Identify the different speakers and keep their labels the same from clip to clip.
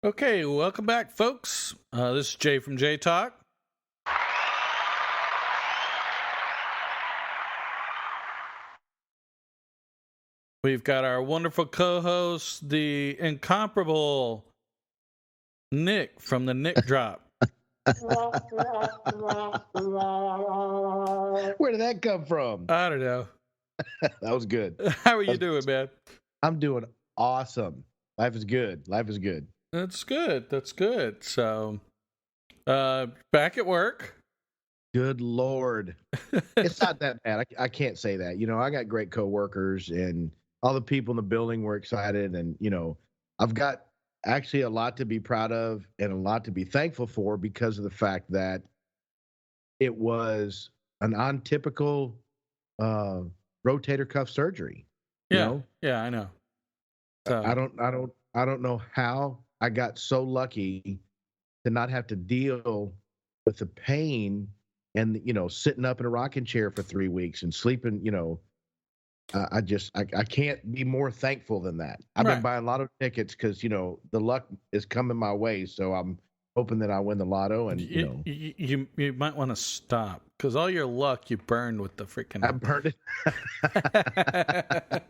Speaker 1: Okay, welcome back, folks. This is Jay from Jaytalk. We've got our wonderful co-host, the incomparable Nick from the Nick Drop.
Speaker 2: Where did that come from?
Speaker 1: I don't know.
Speaker 2: That was good.
Speaker 1: How are you doing, man?
Speaker 2: I'm doing awesome. Life is good. Life is good.
Speaker 1: That's good. That's good. So, back at work.
Speaker 2: Good Lord. It's not that bad. I can't say that. You know, I got great coworkers and all the people in the building were excited. And, you know, I've got actually a lot to be proud of and a lot to be thankful for because of the fact that it was an untypical rotator cuff surgery.
Speaker 1: Yeah.
Speaker 2: You know?
Speaker 1: Yeah, I know. So.
Speaker 2: I don't know how I got so lucky to not have to deal with the pain and, you know, sitting up in a rocking chair for 3 weeks and sleeping, you know. I can't be more thankful than that. I've been buying lotto tickets because, you know, the luck is coming my way. So I'm hoping that I win the lotto. And,
Speaker 1: you might want to stop because all your luck you burned with the freaking.
Speaker 2: I burned it.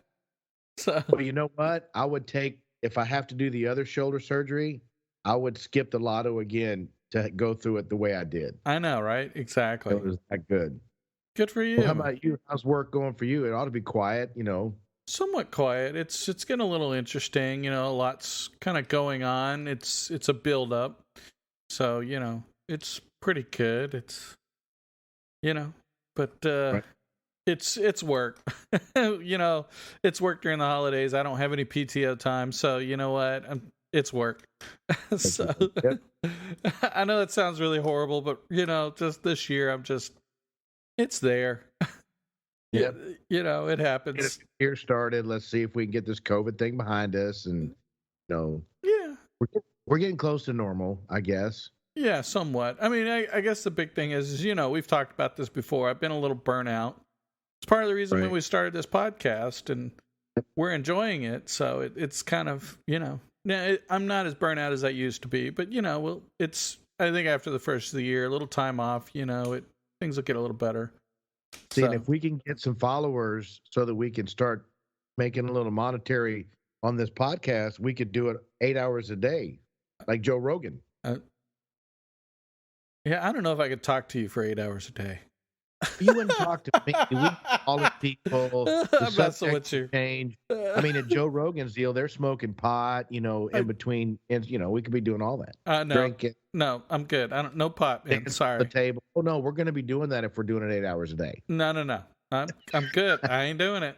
Speaker 2: So, well, you know what? I would take, if I have to do the other shoulder surgery, I would skip the lotto again to go through it the way I did.
Speaker 1: I know, right? Exactly.
Speaker 2: It was that good.
Speaker 1: Good for you.
Speaker 2: Well, how about you? How's work going for you? It ought to be quiet, you know.
Speaker 1: Somewhat quiet. It's getting a little interesting, you know, lots kind of going on. It's a build up. So, you know, it's pretty good. It's, you know, but right. It's work. You know, it's work during the holidays. I don't have any PTO time, so you know what? It's work. So yep. I know it sounds really horrible, but you know, just this year it's there.
Speaker 2: Yeah,
Speaker 1: you know, it happens.
Speaker 2: Get a year started. Let's see if we can get this COVID thing behind us, and you know,
Speaker 1: yeah,
Speaker 2: we're getting close to normal, I guess.
Speaker 1: Yeah, somewhat. I mean, I guess the big thing is, you know, we've talked about this before. I've been a little burnout. It's part of the reason when we started this podcast, and we're enjoying it. So it's kind of, you know, I'm not as burnt out as I used to be, but you know, well, I think after the first of the year, a little time off, you know, things will get a little better.
Speaker 2: See, and if we can get some followers so that we can start making a little monetary on this podcast, we could do it 8 hours a day, like Joe Rogan.
Speaker 1: Yeah, I don't know if I could talk to you for 8 hours a day.
Speaker 2: You wouldn't talk to me. We all the people. The subject change. I mean, at Joe Rogan's deal, they're smoking pot. You know, in between, and you know, we could be doing all that.
Speaker 1: No, drinking. No, I'm good. No pot. Man. Sorry.
Speaker 2: The table. Oh no, we're going to be doing that if we're doing it 8 hours a day.
Speaker 1: No. I'm good. I ain't doing it.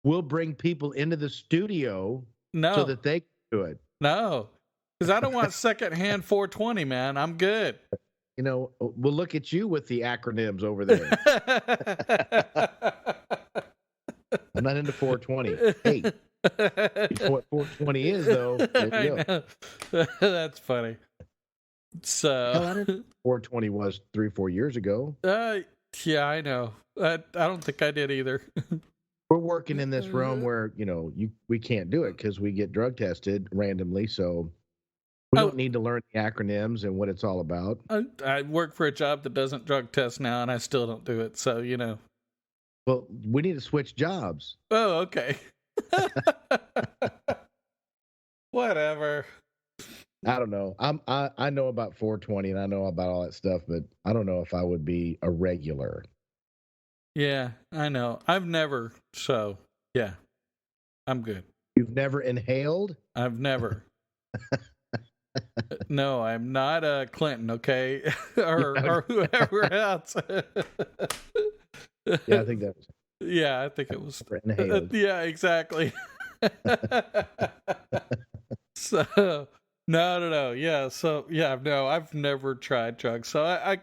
Speaker 2: We'll bring people into the studio so that they can do it.
Speaker 1: No, because I don't want secondhand 420, man. I'm good.
Speaker 2: You know, we'll look at you with the acronyms over there. I'm not into 420. Hey, you know what 420 is, though.
Speaker 1: I know. That's funny. So
Speaker 2: 420 was 3-4 years ago.
Speaker 1: Yeah, I know. I don't think I did either.
Speaker 2: We're working in this room where, you know, we can't do it because we get drug tested randomly. So we don't need to learn the acronyms and what it's all about.
Speaker 1: I work for a job that doesn't drug test now, and I still don't do it. So, you know.
Speaker 2: Well, we need to switch jobs.
Speaker 1: Oh, okay. Whatever.
Speaker 2: I don't know. I know about 420 and I know about all that stuff, but I don't know if I would be a regular.
Speaker 1: Yeah, I know. I've never. So, yeah, I'm good.
Speaker 2: You've never inhaled?
Speaker 1: I've never. No, I'm not Clinton, okay? or whoever else.
Speaker 2: Yeah, I think that was.
Speaker 1: Yeah, I think it was.
Speaker 2: Inhaled.
Speaker 1: Yeah, exactly. So, no. Yeah, so, yeah, no, I've never tried drugs. So, I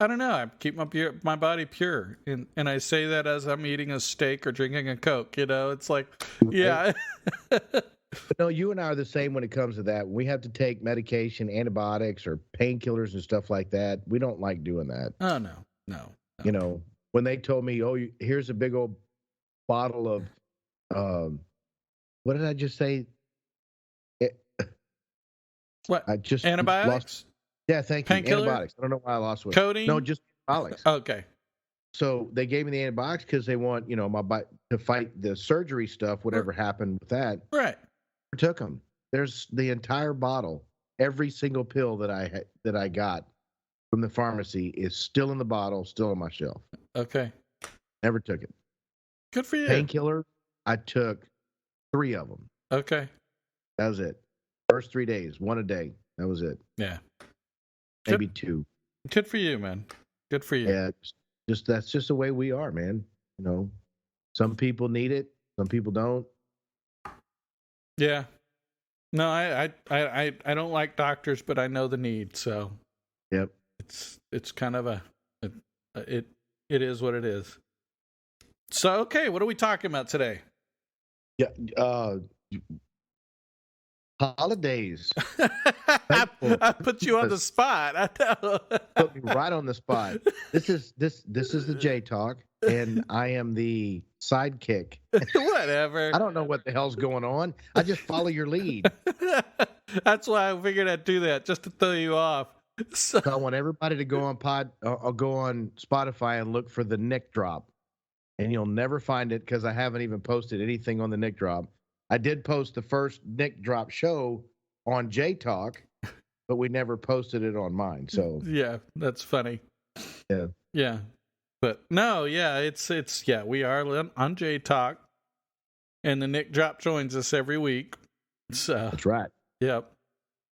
Speaker 1: don't know. I keep my body pure. And I say that as I'm eating a steak or drinking a Coke, you know? It's like, yeah.
Speaker 2: But no, you and I are the same when it comes to that. We have to take medication, antibiotics, or painkillers and stuff like that. We don't like doing that.
Speaker 1: Oh, no.
Speaker 2: You know, when they told me, oh, here's a big old bottle of what did I just say? It,
Speaker 1: What?
Speaker 2: I just
Speaker 1: Antibiotics?
Speaker 2: lost. Yeah, thank you.
Speaker 1: Painkiller?
Speaker 2: Antibiotics. I don't know why I lost it.
Speaker 1: Codeine?
Speaker 2: No, just antibiotics.
Speaker 1: Okay.
Speaker 2: So they gave me the antibiotics because they want, my body to fight the surgery stuff, whatever happened with that.
Speaker 1: Right.
Speaker 2: I took them. There's the entire bottle. Every single pill that I got from the pharmacy is still in the bottle, still on my shelf.
Speaker 1: Okay.
Speaker 2: Never took it.
Speaker 1: Good for you.
Speaker 2: Painkiller, I took 3 of them.
Speaker 1: Okay.
Speaker 2: That was it. First 3 days, 1 a day. That was it.
Speaker 1: Yeah.
Speaker 2: Maybe 2.
Speaker 1: Good for you, man. Good for you.
Speaker 2: Yeah, that's just the way we are, man. Some people need it, some people don't.
Speaker 1: Yeah. No, I don't like doctors, but I know the need. So.
Speaker 2: Yep.
Speaker 1: It's kind of it is what it is. So okay, what are we talking about today?
Speaker 2: Yeah. Holidays.
Speaker 1: I put you on the spot. I know.
Speaker 2: Put me right on the spot. This is the Jaytalk, and I am the sidekick.
Speaker 1: Whatever.
Speaker 2: I don't know what the hell's going on. I just follow your lead.
Speaker 1: That's why I figured I'd do that, just to throw you off.
Speaker 2: So I want everybody to go on go on Spotify and look for the Nick Drop, and you'll never find it because I haven't even posted anything on the Nick Drop. I did post the first Nick Drop show on Jaytalk, but we never posted it on mine. So
Speaker 1: yeah, that's funny.
Speaker 2: Yeah.
Speaker 1: But no, yeah, it's we are on Jaytalk, and the Nick Drop joins us every week. So
Speaker 2: that's right.
Speaker 1: Yep.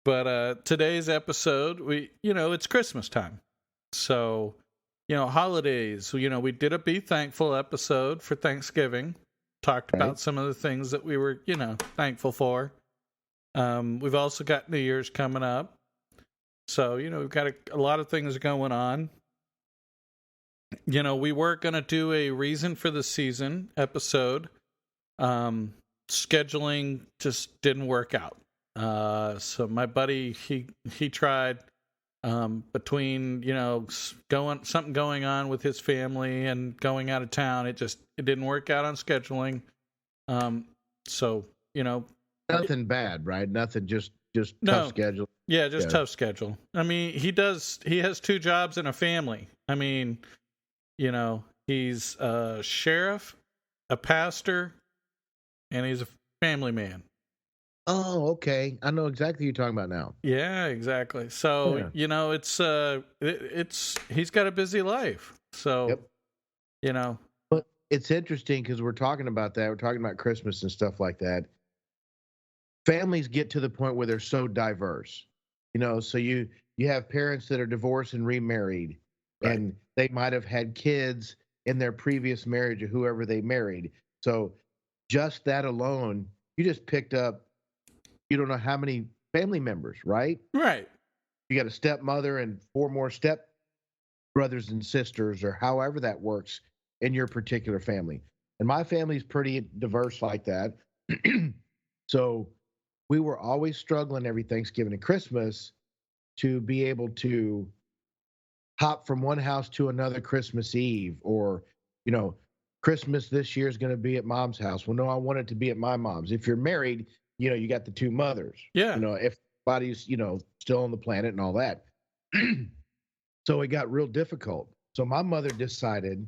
Speaker 1: But today's episode, it's Christmas time. So, holidays, we did a Be Thankful episode for Thanksgiving. Talked about some of the things that we were, thankful for. We've also got New Year's coming up. So, we've got a lot of things going on. We were going to do a Reason for the Season episode. Scheduling just didn't work out. So my buddy, he tried, between, going on with his family and going out of town. It didn't work out on scheduling. So,
Speaker 2: nothing bad, right? Nothing, just
Speaker 1: tough
Speaker 2: schedule.
Speaker 1: Yeah, just tough schedule. I mean, he has 2 jobs and a family. I mean, he's a sheriff, a pastor, and he's a family man.
Speaker 2: Oh, okay. I know exactly what you're talking about now.
Speaker 1: Yeah, exactly. So, it's he's got a busy life. So,
Speaker 2: But it's interesting because we're talking about that. We're talking about Christmas and stuff like that. Families get to the point where they're so diverse. So you have parents that are divorced and remarried, right, and they might have had kids in their previous marriage or whoever they married. So just that alone, you just picked up, you don't know how many family members, right?
Speaker 1: Right.
Speaker 2: You got a stepmother and 4 more step brothers and sisters, or however that works in your particular family. And my family's pretty diverse like that. So we were always struggling every Thanksgiving and Christmas to be able to hop from one house to another Christmas Eve, or, Christmas this year is going to be at mom's house. Well, no, I want it to be at my mom's. If you're married, you got the 2 mothers.
Speaker 1: Yeah.
Speaker 2: If body's, still on the planet and all that. So it got real difficult. So my mother decided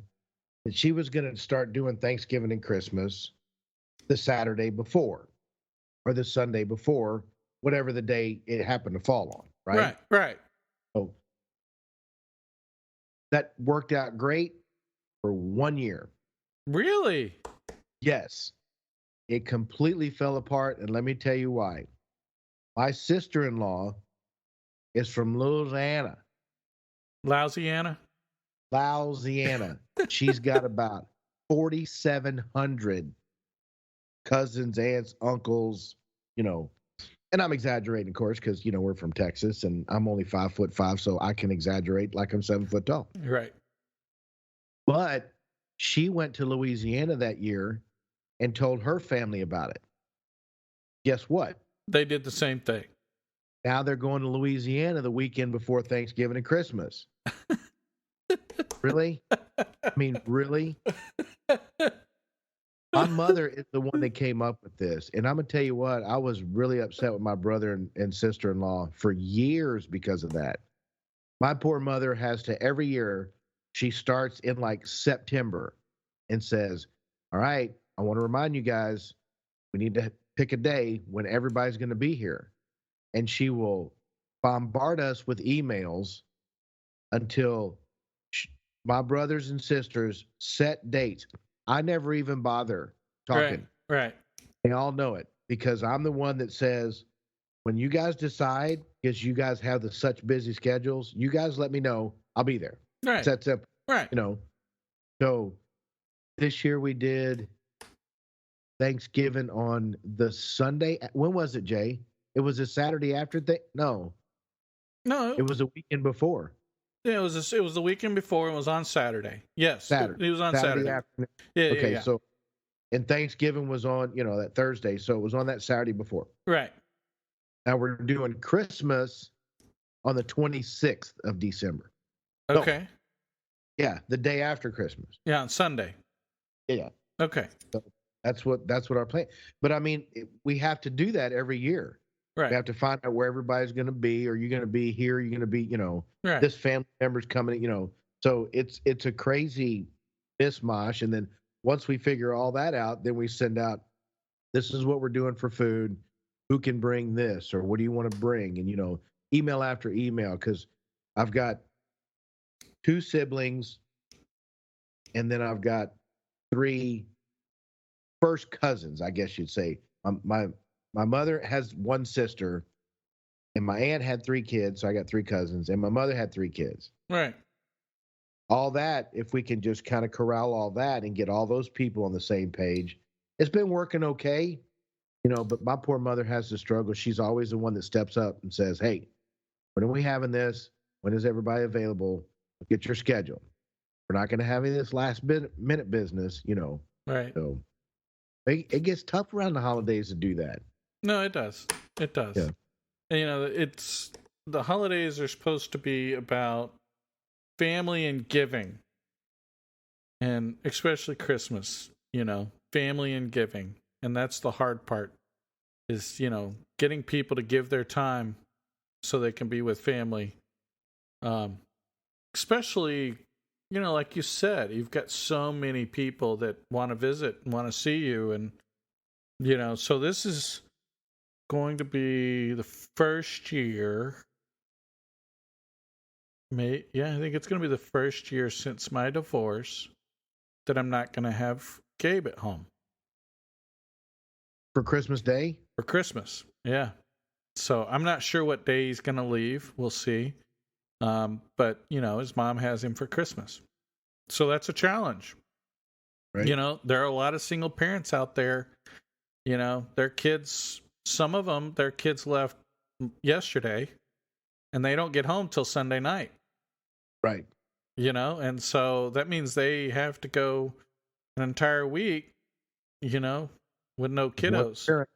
Speaker 2: that she was going to start doing Thanksgiving and Christmas the Saturday before, or the Sunday before, whatever the day it happened to fall on. Right.
Speaker 1: Right.
Speaker 2: So that worked out great for 1 year.
Speaker 1: Really?
Speaker 2: Yes. It completely fell apart, and let me tell you why. My sister-in-law is from Louisiana.
Speaker 1: Louisiana?
Speaker 2: She's got about 4,700 cousins, aunts, uncles, and I'm exaggerating, of course, because, we're from Texas, and I'm only 5'5", so I can exaggerate like I'm 7 foot tall.
Speaker 1: Right.
Speaker 2: But she went to Louisiana that year and told her family about it. Guess what?
Speaker 1: They did the same thing.
Speaker 2: Now they're going to Louisiana the weekend before Thanksgiving and Christmas. Really? I mean, really? My mother is the one that came up with this. And I'm going to tell you what, I was really upset with my brother and sister-in-law for years because of that. My poor mother has to, every year, she starts in like September and says, all right, I want to remind you guys, we need to pick a day when everybody's going to be here. And she will bombard us with emails until my brothers and sisters set dates. I never even bother talking.
Speaker 1: Right.
Speaker 2: They all know it because I'm the one that says, when you guys decide, because you guys have such busy schedules, you guys let me know. I'll be there.
Speaker 1: Right.
Speaker 2: It's that simple.
Speaker 1: Right.
Speaker 2: You know. So this year we did Thanksgiving on the Sunday. When was it, Jay? It was a Saturday after No. It was a weekend before.
Speaker 1: Yeah, it was the weekend before. It was on Saturday. Yes,
Speaker 2: Saturday.
Speaker 1: It was on Saturday.
Speaker 2: Afternoon.
Speaker 1: Yeah.
Speaker 2: Okay,
Speaker 1: yeah.
Speaker 2: So, and Thanksgiving was on, that Thursday. So it was on that Saturday before.
Speaker 1: Right.
Speaker 2: Now we're doing Christmas on the 26th of December.
Speaker 1: Okay.
Speaker 2: Yeah, the day after Christmas.
Speaker 1: Yeah, on Sunday.
Speaker 2: Yeah.
Speaker 1: Okay.
Speaker 2: So that's what our plan. But I mean, we have to do that every year.
Speaker 1: Right.
Speaker 2: We have to find out where everybody's going to be. Are you going to be here? Are you going to be,
Speaker 1: right.
Speaker 2: This family member's coming, So it's a crazy mishmash. And then once we figure all that out, then we send out, this is what we're doing for food. Who can bring this? Or what do you want to bring? And, email after email, because I've got 2 siblings, and then I've got 3 first cousins, I guess you'd say. My mother has 1 sister, and my aunt had 3 kids, so I got 3 cousins, and my mother had 3 kids.
Speaker 1: Right.
Speaker 2: All that, if we can just kind of corral all that and get all those people on the same page, it's been working okay, but my poor mother has to struggle. She's always the one that steps up and says, hey, when are we having this? When is everybody available? Get your schedule. We're not going to have any of this last minute business,
Speaker 1: Right.
Speaker 2: So it gets tough around the holidays to do that.
Speaker 1: No, it does. It does.
Speaker 2: Yeah.
Speaker 1: And, it's the holidays are supposed to be about family and giving, and especially Christmas. Family and giving, and that's the hard part. Is getting people to give their time so they can be with family. Especially, like you said, you've got so many people that want to visit and want to see you, and so this is going to be the first year. I think it's going to be the first year since my divorce that I'm not going to have Gabe at home
Speaker 2: for Christmas Day.
Speaker 1: For Christmas, yeah. So I'm not sure what day he's going to leave. We'll see. But his mom has him for Christmas, so that's a challenge.
Speaker 2: Right.
Speaker 1: There are a lot of single parents out there. Their kids. Some of them, their kids left yesterday, and they don't get home till Sunday night.
Speaker 2: Right.
Speaker 1: And so that means they have to go an entire week, with no kiddos.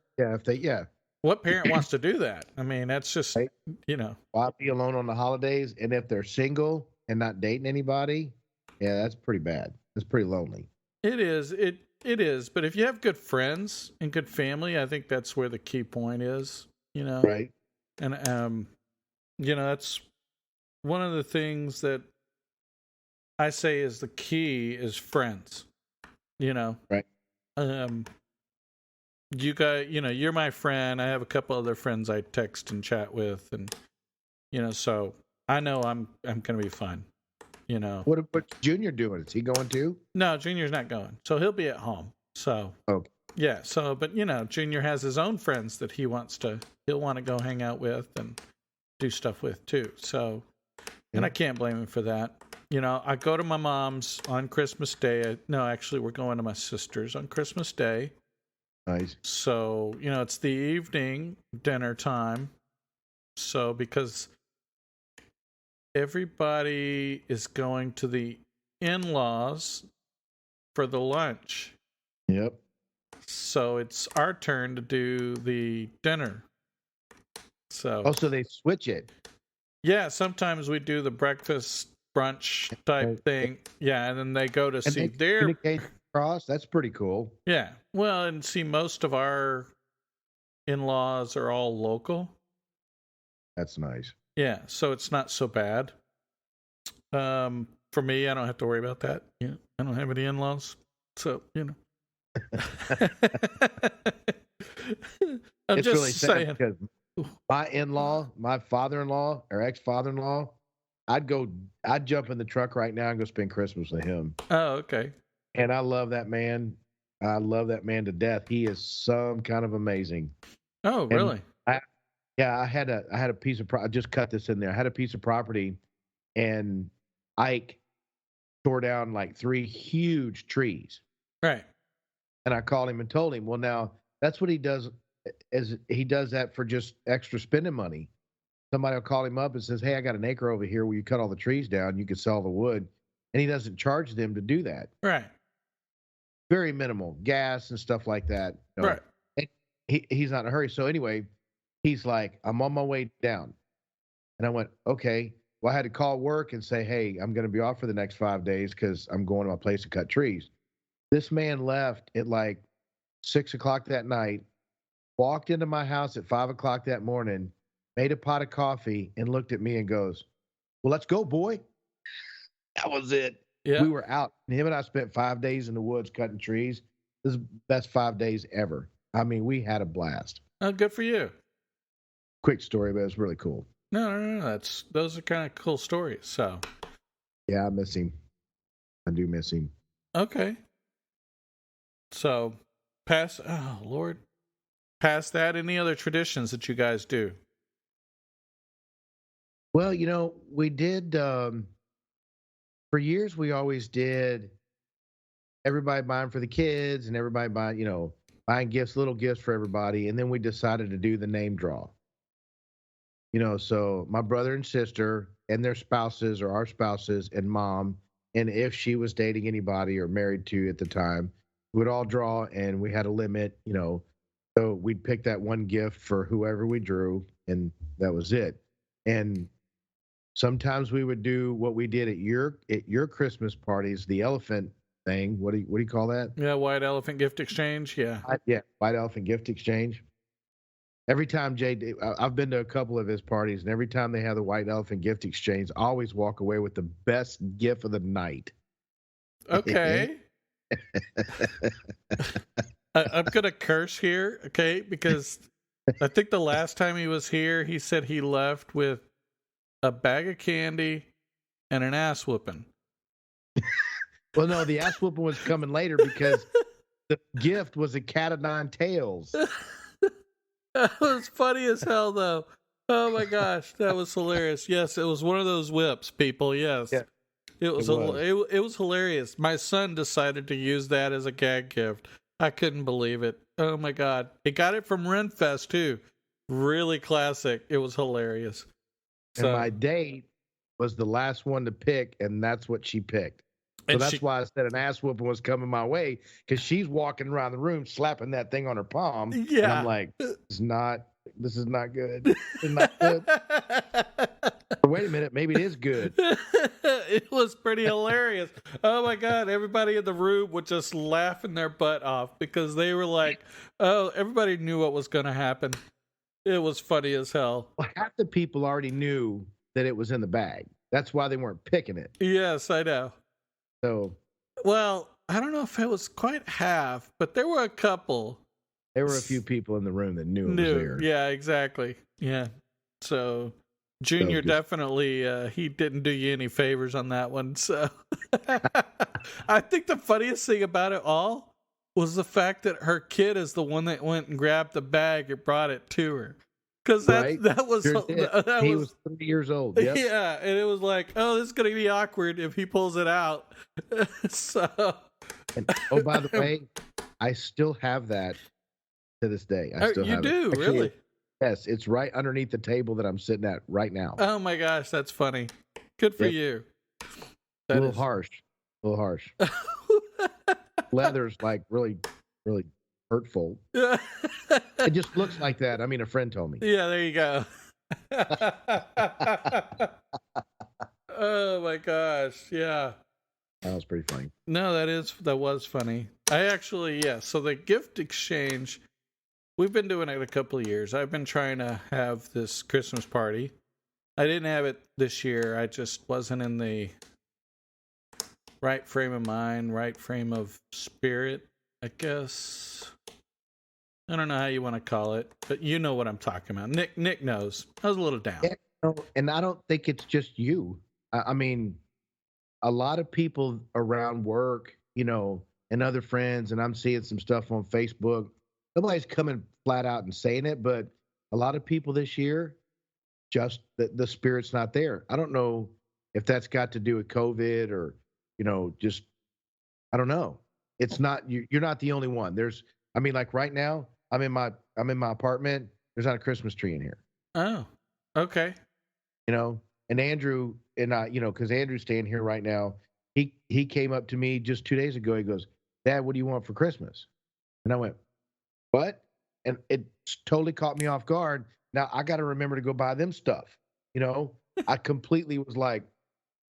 Speaker 1: What parent wants to do that? I mean, that's just,
Speaker 2: right. I'll be alone on the holidays, and if they're single and not dating anybody, yeah, that's pretty bad. That's pretty lonely.
Speaker 1: It is. It is. But if you have good friends and good family, I think that's where the key point is,
Speaker 2: Right.
Speaker 1: And, that's one of the things that I say is the key is friends,
Speaker 2: Right.
Speaker 1: You got, you're my friend. I have a couple other friends I text and chat with, and, so I know I'm going to be fine.
Speaker 2: What's Junior doing? Is he going too?
Speaker 1: No, Junior's not going. So he'll be at home. So,
Speaker 2: okay.
Speaker 1: Yeah. So, but Junior has his own friends that he'll want to go hang out with and do stuff with too. So, and I can't blame him for that. I go to my mom's on Christmas Day. No, actually we're going to my sister's on Christmas Day.
Speaker 2: Nice.
Speaker 1: So, it's the evening dinner time. So, because everybody is going to the in-laws for the lunch.
Speaker 2: Yep.
Speaker 1: So it's our turn to do the dinner. So
Speaker 2: they switch it.
Speaker 1: Yeah, sometimes we do the breakfast brunch type thing. Yeah, and then they go to see their
Speaker 2: across. That's pretty cool.
Speaker 1: Yeah. Well, and see, most of our in-laws are all local.
Speaker 2: That's nice.
Speaker 1: Yeah, so it's not so bad. For me, I don't have to worry about that. Yeah, I don't have any in-laws, so I'm
Speaker 2: It's
Speaker 1: just
Speaker 2: really sad
Speaker 1: saying.
Speaker 2: because my in-law, my father-in-law or ex-father-in-law, I'd jump in the truck right now and go spend Christmas with him.
Speaker 1: Oh, okay.
Speaker 2: And I love that man. I love that man to death. He is some kind of amazing.
Speaker 1: Oh,
Speaker 2: And
Speaker 1: really?
Speaker 2: I had a piece of I just cut this in there. I had a piece of property, and Ike tore down like 3 huge trees.
Speaker 1: Right.
Speaker 2: And I called him and told him, well, now that's what he does. Is he does that for just extra spending money. Somebody will call him up and says, hey, I got an acre over here where you cut all the trees down. You can sell the wood. And he doesn't charge them to do that.
Speaker 1: Right.
Speaker 2: Very minimal gas and stuff like that.
Speaker 1: Right.
Speaker 2: And he's not in a hurry. So anyway, he's like, I'm on my way down. And I went, okay. Well, I had to call work and say, hey, I'm going to be off for the next 5 days because I'm going to my place to cut trees. This man left at like 6 o'clock that night, walked into my house at 5 o'clock that morning, made a pot of coffee, and looked at me and goes, well, let's go, boy. That was it.
Speaker 1: Yeah.
Speaker 2: We were out. Him and I spent 5 days in the woods cutting trees. This is the best 5 days ever. I mean, we had a blast.
Speaker 1: Oh, good for you.
Speaker 2: Quick story, but it was really cool.
Speaker 1: No. Those are kind of cool stories. So.
Speaker 2: Yeah, I miss him. I do miss him.
Speaker 1: Okay. So, past that, any other traditions that you guys do?
Speaker 2: Well, we did, for years, we always did everybody buying for the kids and everybody buying gifts, little gifts for everybody. And then we decided to do the name draw. So my brother and sister and their spouses or our spouses and mom, and if she was dating anybody or married to at the time, we would all draw, and we had a limit, so we'd pick that one gift for whoever we drew, and that was it. And sometimes we would do what we did at your Christmas parties, the elephant thing. What do you call that?
Speaker 1: Yeah, white elephant gift exchange. Yeah.
Speaker 2: White elephant gift exchange. Every time I've been to a couple of his parties, and every time they have the white elephant gift exchange, I always walk away with the best gift of the night.
Speaker 1: Okay. I'm going to curse here, okay? Because I think the last time he was here, he said he left with a bag of candy and an ass whooping.
Speaker 2: Well, no, the ass whooping was coming later because the gift was a cat of 9 tails.
Speaker 1: That was funny as hell, though. Oh my gosh, that was hilarious. Yes, it was one of those whips, people. Yes,
Speaker 2: yeah,
Speaker 1: it was hilarious. My son decided to use that as a gag gift. I couldn't believe it. Oh my god, he got it from Renfest too. Really classic. It was hilarious.
Speaker 2: And my date was the last one to pick, and that's what she picked. So that's why I said an ass whooping was coming my way, because she's walking around the room slapping that thing on her palm.
Speaker 1: Yeah.
Speaker 2: And I'm like, this is not good. This is not good. Wait a minute, maybe it is good.
Speaker 1: It was pretty hilarious. Oh my god, everybody in the room was just laughing their butt off because they were like, oh, everybody knew what was going to happen. It was funny as hell.
Speaker 2: Well, half the people already knew that it was in the bag. That's why they weren't picking it.
Speaker 1: Yes, I know.
Speaker 2: So,
Speaker 1: well, I don't know if it was quite half, but there were a couple.
Speaker 2: There were a few people in the room that knew it was there.
Speaker 1: Yeah, exactly. Yeah. So Junior definitely, he didn't do you any favors on that one. So I think the funniest thing about it all was the fact that her kid is the one that went and grabbed the bag and brought it to her. Because that was
Speaker 2: he was 3 years old. Yep.
Speaker 1: Yeah, and it was like, oh, this is gonna be awkward if he pulls it out. So,
Speaker 2: and, oh, by the way, I still have that to this day. I still have it.
Speaker 1: You do,
Speaker 2: actually,
Speaker 1: really?
Speaker 2: Yes, it's right underneath the table that I'm sitting at right now.
Speaker 1: Oh my gosh, that's funny. Good for you.
Speaker 2: A little harsh. Leather's like really, really hurtful. It just looks like that. I mean, a friend told me.
Speaker 1: Yeah, there you go. Oh my gosh, yeah.
Speaker 2: That was pretty funny.
Speaker 1: No, that was funny. I actually, yeah. So the gift exchange, we've been doing it a couple of years. I've been trying to have this Christmas party. I didn't have it this year. I just wasn't in the right frame of mind, right frame of spirit, I guess. I don't know how you want to call it, but you know what I'm talking about. Nick knows. I was a little down.
Speaker 2: Yeah, and I don't think it's just you. I mean, a lot of people around work, and other friends, and I'm seeing some stuff on Facebook. Nobody's coming flat out and saying it, but a lot of people this year, just the spirit's not there. I don't know if that's got to do with COVID or, just I don't know. It's not you're not the only one. Like right now, I'm in my apartment. There's not a Christmas tree in here.
Speaker 1: Oh, okay.
Speaker 2: And Andrew and I, because Andrew's staying here right now. He came up to me just 2 days ago. He goes, "Dad, what do you want for Christmas?" And I went, "What?" And it totally caught me off guard. Now I got to remember to go buy them stuff. I completely was like,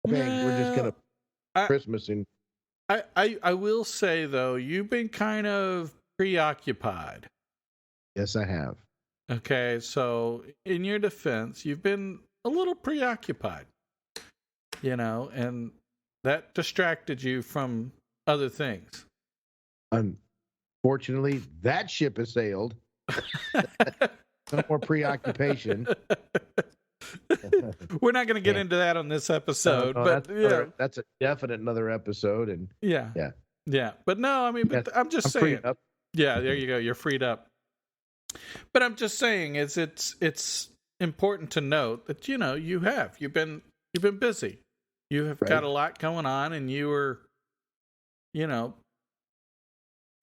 Speaker 2: "Okay, we're just gonna Christmas." And
Speaker 1: I will say though, you've been kind of preoccupied.
Speaker 2: Yes, I have.
Speaker 1: Okay, so in your defense, you've been a little preoccupied, and that distracted you from other things.
Speaker 2: Unfortunately, that ship has sailed. No more preoccupation.
Speaker 1: We're not going to get into that on this episode, but
Speaker 2: that's a definite another episode. And
Speaker 1: yeah. But no, I mean, I'm just saying. Yeah, there you go. You're freed up. But I'm just saying, it's important to note that you've been busy. You have got a lot going on, and you were,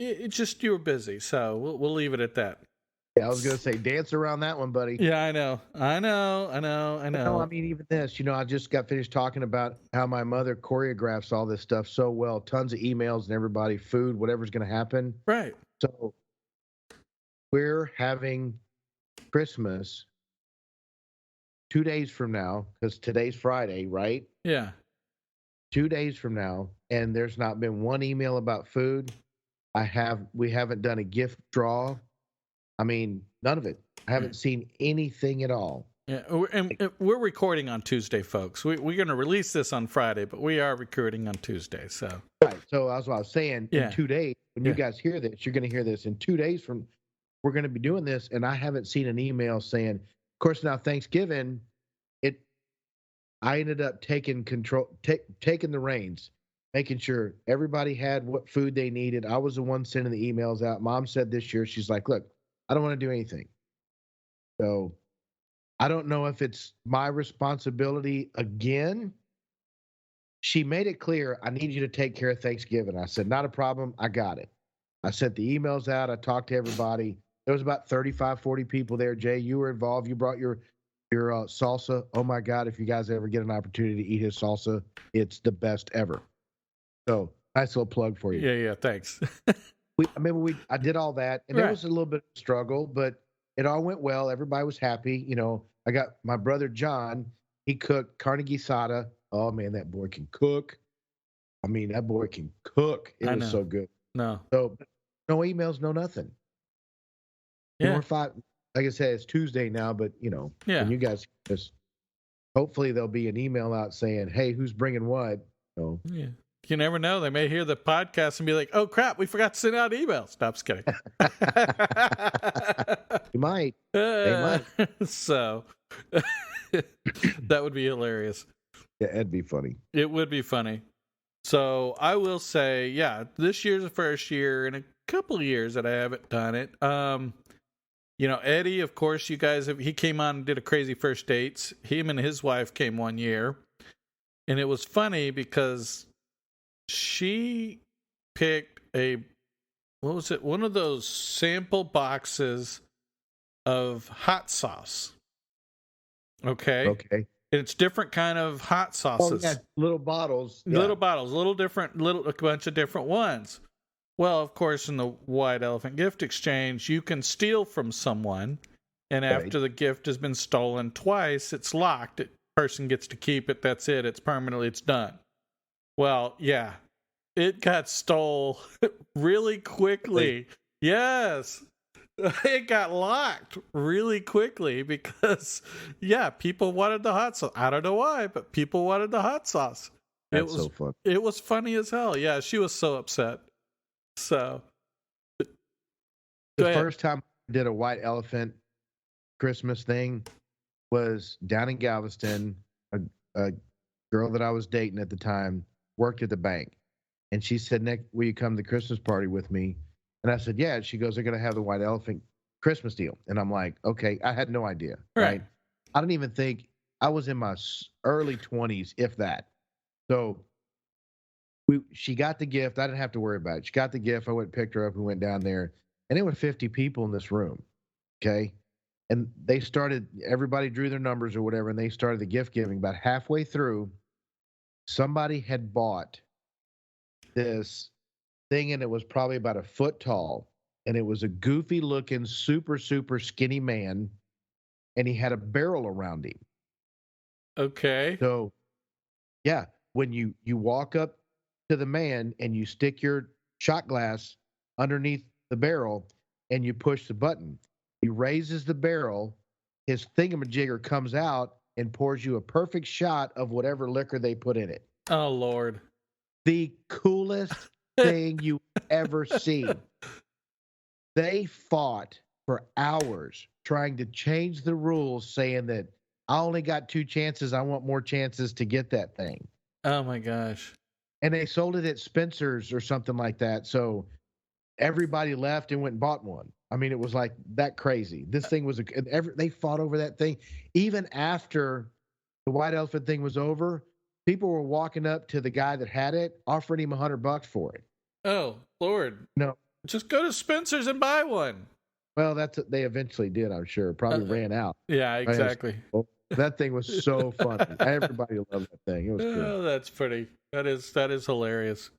Speaker 1: it's just you were busy. So we'll leave it at that.
Speaker 2: Yeah, I was gonna say dance around that one, buddy.
Speaker 1: Yeah, I know.
Speaker 2: No, I mean, even this, I just got finished talking about how my mother choreographs all this stuff so well. Tons of emails and everybody, food, whatever's gonna happen.
Speaker 1: Right.
Speaker 2: So we're having Christmas 2 days from now, because today's Friday, right?
Speaker 1: Yeah.
Speaker 2: 2 days from now, and there's not been one email about food. We haven't done a gift draw. I mean, none of it. I haven't seen anything at all.
Speaker 1: Yeah, and we're recording on Tuesday, folks. We're going to release this on Friday, but we are recording on Tuesday. So
Speaker 2: right. So that's what I was saying. In 2 days, when you guys hear this, you're going to hear this in 2 days from. We're going to be doing this, and I haven't seen an email saying. Of course, now Thanksgiving, I ended up taking the reins, making sure everybody had what food they needed. I was the one sending the emails out. Mom said this year, she's like, "Look, I don't want to do anything." So I don't know if it's my responsibility again. She made it clear, "I need you to take care of Thanksgiving." I said, "Not a problem. I got it." I sent the emails out. I talked to everybody. There was about 35, 40 people there. Jay, you were involved. You brought your salsa. Oh my God, if you guys ever get an opportunity to eat his salsa, it's the best ever. So nice little plug for you.
Speaker 1: Yeah, thanks.
Speaker 2: I did all that, and There was a little bit of a struggle, but it all went well. Everybody was happy. I got my brother John. He cooked carne asada. Oh man, that boy can cook. I mean, that boy can cook. It was so good.
Speaker 1: No.
Speaker 2: So no emails, no nothing.
Speaker 1: Yeah.
Speaker 2: Like I said, it's Tuesday now, but when you guys just hopefully there'll be an email out saying, "Hey, who's bringing what?" So
Speaker 1: yeah. You never know. They may hear the podcast and be like, "Oh crap, we forgot to send out emails." No, I'm just kidding.
Speaker 2: You might. They might.
Speaker 1: So that would be hilarious.
Speaker 2: Yeah, it'd be funny.
Speaker 1: It would be funny. So I will say, yeah, this year's the first year in a couple of years that I haven't done it. Eddie, of course, he came on and did a crazy first dates. Him and his wife came one year. And it was funny because she picked one of those sample boxes of hot sauce. Okay.
Speaker 2: Okay.
Speaker 1: And it's different kind of hot sauces.
Speaker 2: Oh, yeah, little bottles.
Speaker 1: Yeah. Little bottles, a bunch of different ones. Well, of course, in the White Elephant Gift Exchange, you can steal from someone, and after the gift has been stolen twice, it's locked. The person gets to keep it. That's it. It's permanently. It's done. Well, yeah, it got stole really quickly. Yes. It got locked really quickly because, yeah, people wanted the hot sauce. I don't know why, but people wanted the hot sauce. It
Speaker 2: That's
Speaker 1: was
Speaker 2: so fun.
Speaker 1: it was funny as hell. Yeah, she was so upset. So
Speaker 2: The
Speaker 1: go ahead.
Speaker 2: first time I did a white elephant Christmas thing was down in Galveston. A girl that I was dating at the time worked at the bank, and she said, "Nick, will you come to the Christmas party with me?" And I said, "Yeah." And she goes, "They're gonna have the white elephant Christmas deal," and I'm like, "Okay." I had no idea,
Speaker 1: Right.
Speaker 2: right? I didn't even think I was in my early 20s, if that. So she got the gift. I didn't have to worry about it. She got the gift. I went and picked her up. We went down there, and there were 50 people in this room. Okay. And they started, everybody drew their numbers or whatever, and they started the gift giving. About halfway through, somebody had bought this thing, and it was probably about a foot tall. And it was a goofy looking, super, super skinny man, and he had a barrel around him.
Speaker 1: Okay.
Speaker 2: So, yeah, when you walk up to the man and you stick your shot glass underneath the barrel and you push the button, he raises the barrel, his thingamajigger comes out and pours you a perfect shot of whatever liquor they put in it.
Speaker 1: Oh Lord.
Speaker 2: The coolest thing you ever seen. They fought for hours trying to change the rules, saying that I only got 2 chances. I want more chances to get that thing.
Speaker 1: Oh my gosh.
Speaker 2: And they sold it at Spencer's or something like that. So everybody left and went and bought one. I mean, it was like that crazy. This thing was they fought over that thing. Even after the white elephant thing was over, people were walking up to the guy that had it, offering him $100 for it.
Speaker 1: Oh Lord.
Speaker 2: No,
Speaker 1: Just go to Spencer's and buy one.
Speaker 2: well, that's what they eventually did. I'm sure probably ran out.
Speaker 1: Yeah, exactly.
Speaker 2: That thing was so funny. Everybody loved that thing. It was good.
Speaker 1: Oh, that's pretty. That is hilarious.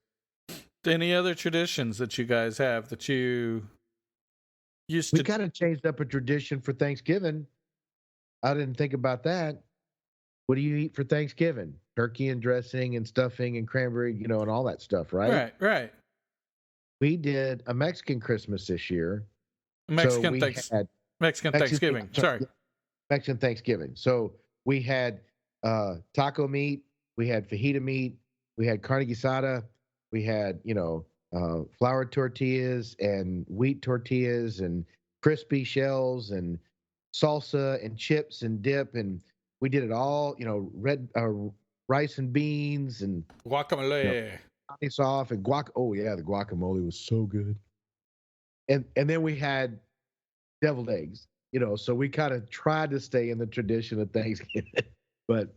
Speaker 1: Any other traditions that you guys have that you used to?
Speaker 2: We kind of changed up a tradition for Thanksgiving. I didn't think about that. What do you eat for Thanksgiving? Turkey and dressing and stuffing and cranberry, and all that stuff, right?
Speaker 1: Right.
Speaker 2: We did a Mexican Christmas this year.
Speaker 1: Mexican
Speaker 2: Mexican
Speaker 1: Thanksgiving. Sorry.
Speaker 2: Mexican Thanksgiving. So we had taco meat, we had fajita meat, we had carne guisada, we had flour tortillas and wheat tortillas and crispy shells and salsa and chips and dip, and we did it all. Red rice and beans and
Speaker 1: Guacamole.
Speaker 2: sauce and guac. Oh yeah, the guacamole was so good. And then we had deviled eggs. So we kind of tried to stay in the tradition of Thanksgiving, but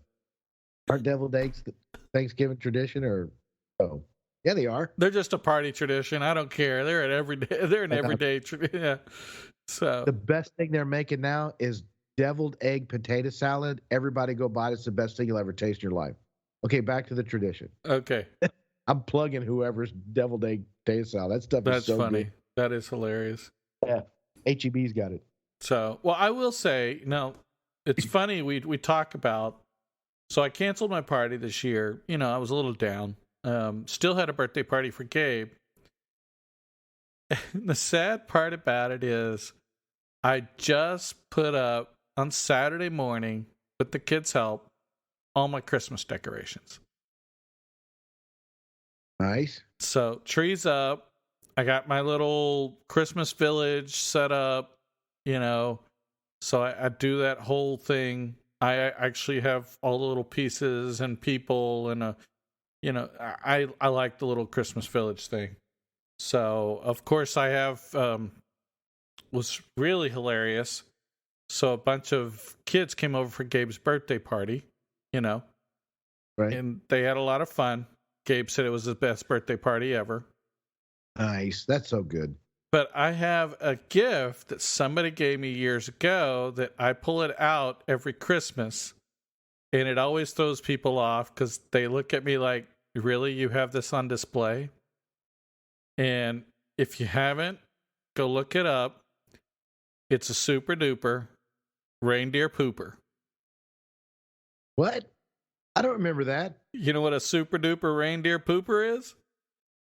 Speaker 2: aren't deviled eggs the Thanksgiving tradition? Or yeah, they are.
Speaker 1: They're just a party tradition. I don't care. They're an everyday tradition. Yeah. So
Speaker 2: the best thing they're making now is deviled egg potato salad. Everybody go buy it. It's the best thing you'll ever taste in your life. Okay, back to the tradition.
Speaker 1: Okay.
Speaker 2: I'm plugging whoever's deviled egg potato salad. That stuff is so
Speaker 1: funny.
Speaker 2: Good.
Speaker 1: That is hilarious.
Speaker 2: Yeah, HEB's got it.
Speaker 1: So, well, I will say, it's funny. We talk about. So I canceled my party this year. I was a little down. Still had a birthday party for Gabe. And the sad part about it is, I just put up on Saturday morning, with the kids' help, all my Christmas decorations.
Speaker 2: Nice.
Speaker 1: So trees up. I got my little Christmas village set up. So I do that whole thing. I actually have all the little pieces and people and I like the little Christmas village thing. So of course I have was really hilarious. So a bunch of kids came over for Gabe's birthday party,
Speaker 2: right,
Speaker 1: and they had a lot of fun. Gabe said it was his best birthday party ever.
Speaker 2: Nice. That's so good.
Speaker 1: But I have a gift that somebody gave me years ago that I pull it out every Christmas, and it always throws people off because they look at me like, really, you have this on display? And if you haven't, go look it up. It's a super duper reindeer pooper.
Speaker 2: What? I don't remember that.
Speaker 1: You know what a super duper reindeer pooper is?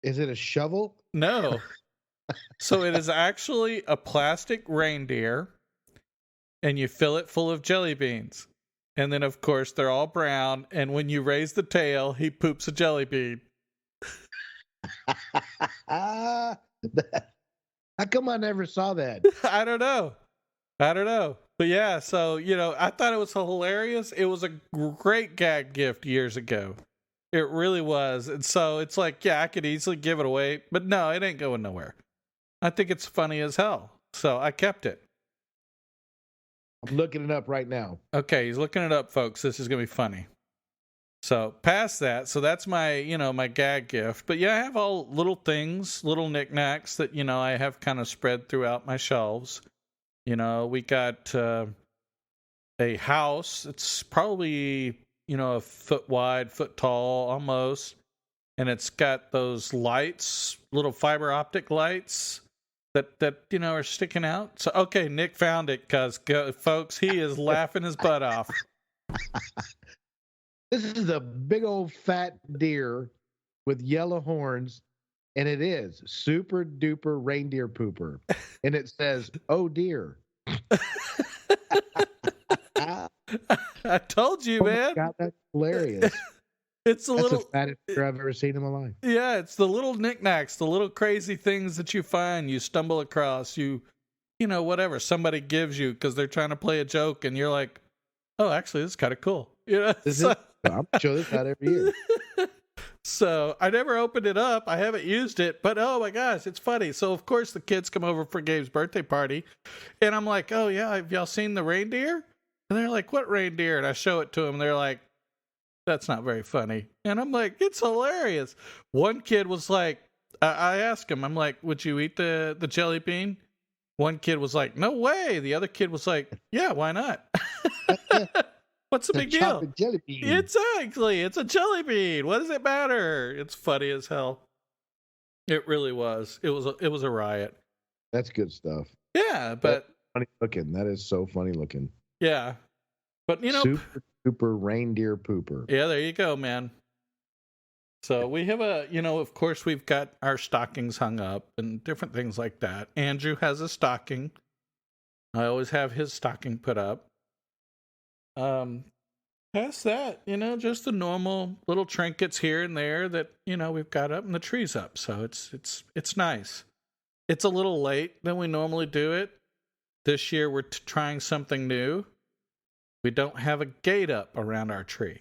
Speaker 2: Is it a shovel?
Speaker 1: No. So it is actually a plastic reindeer, and you fill it full of jelly beans. And then, of course, they're all brown. And when you raise the tail, he poops a jelly bean.
Speaker 2: How come I never saw that?
Speaker 1: I don't know. But yeah, so, I thought it was hilarious. It was a great gag gift years ago. It really was. And so it's like, yeah, I could easily give it away. But no, it ain't going nowhere. I think it's funny as hell. So I kept it.
Speaker 2: I'm looking it up right now.
Speaker 1: Okay, he's looking it up, folks. This is going to be funny. So past that, so that's my, my gag gift. But yeah, I have all little things, little knickknacks that, I have kind of spread throughout my shelves. We got a house. It's probably, a foot wide, foot tall almost. And it's got those lights, little fiber optic lights that are sticking out. So, okay, Nick found it because, folks, he is laughing his butt off.
Speaker 2: This is a big old fat deer with yellow horns, and it is super duper reindeer pooper. And it says, "Oh dear."
Speaker 1: I told you, man.
Speaker 2: God, that's hilarious.
Speaker 1: That's the
Speaker 2: fattest deer I've ever seen in my life.
Speaker 1: Yeah, it's the little knickknacks, the little crazy things that you find, you stumble across, whatever somebody gives you because they're trying to play a joke, and you're like, "Oh, actually, this is kind of cool."
Speaker 2: I'm sure this out every year.
Speaker 1: So I never opened it up. I haven't used it, but oh my gosh, it's funny. So of course the kids come over for Gabe's birthday party, and I'm like, "Oh yeah, have y'all seen the reindeer?" And they're like, "What reindeer?" And I show it to them. They're like, "That's not very funny." And I'm like, "It's hilarious." One kid was like, I asked him, I'm like, "Would you eat the jelly bean?" One kid was like, "No way." The other kid was like, "Yeah, why not?" What's the big deal?
Speaker 2: Jelly bean.
Speaker 1: It's a jelly bean. What does it matter? It's funny as hell. It really was. It was a riot.
Speaker 2: That's good stuff.
Speaker 1: Yeah, but
Speaker 2: that's funny looking. That is so funny looking.
Speaker 1: Yeah, but
Speaker 2: super duper reindeer pooper.
Speaker 1: Yeah, there you go, man. So we have of course we've got our stockings hung up and different things like that. Andrew has a stocking. I always have his stocking put up. Past that, just the normal little trinkets here and there that, we've got up, and the tree's up. So it's nice. It's a little late than we normally do it. This year we're trying something new. We don't have a gate up around our tree.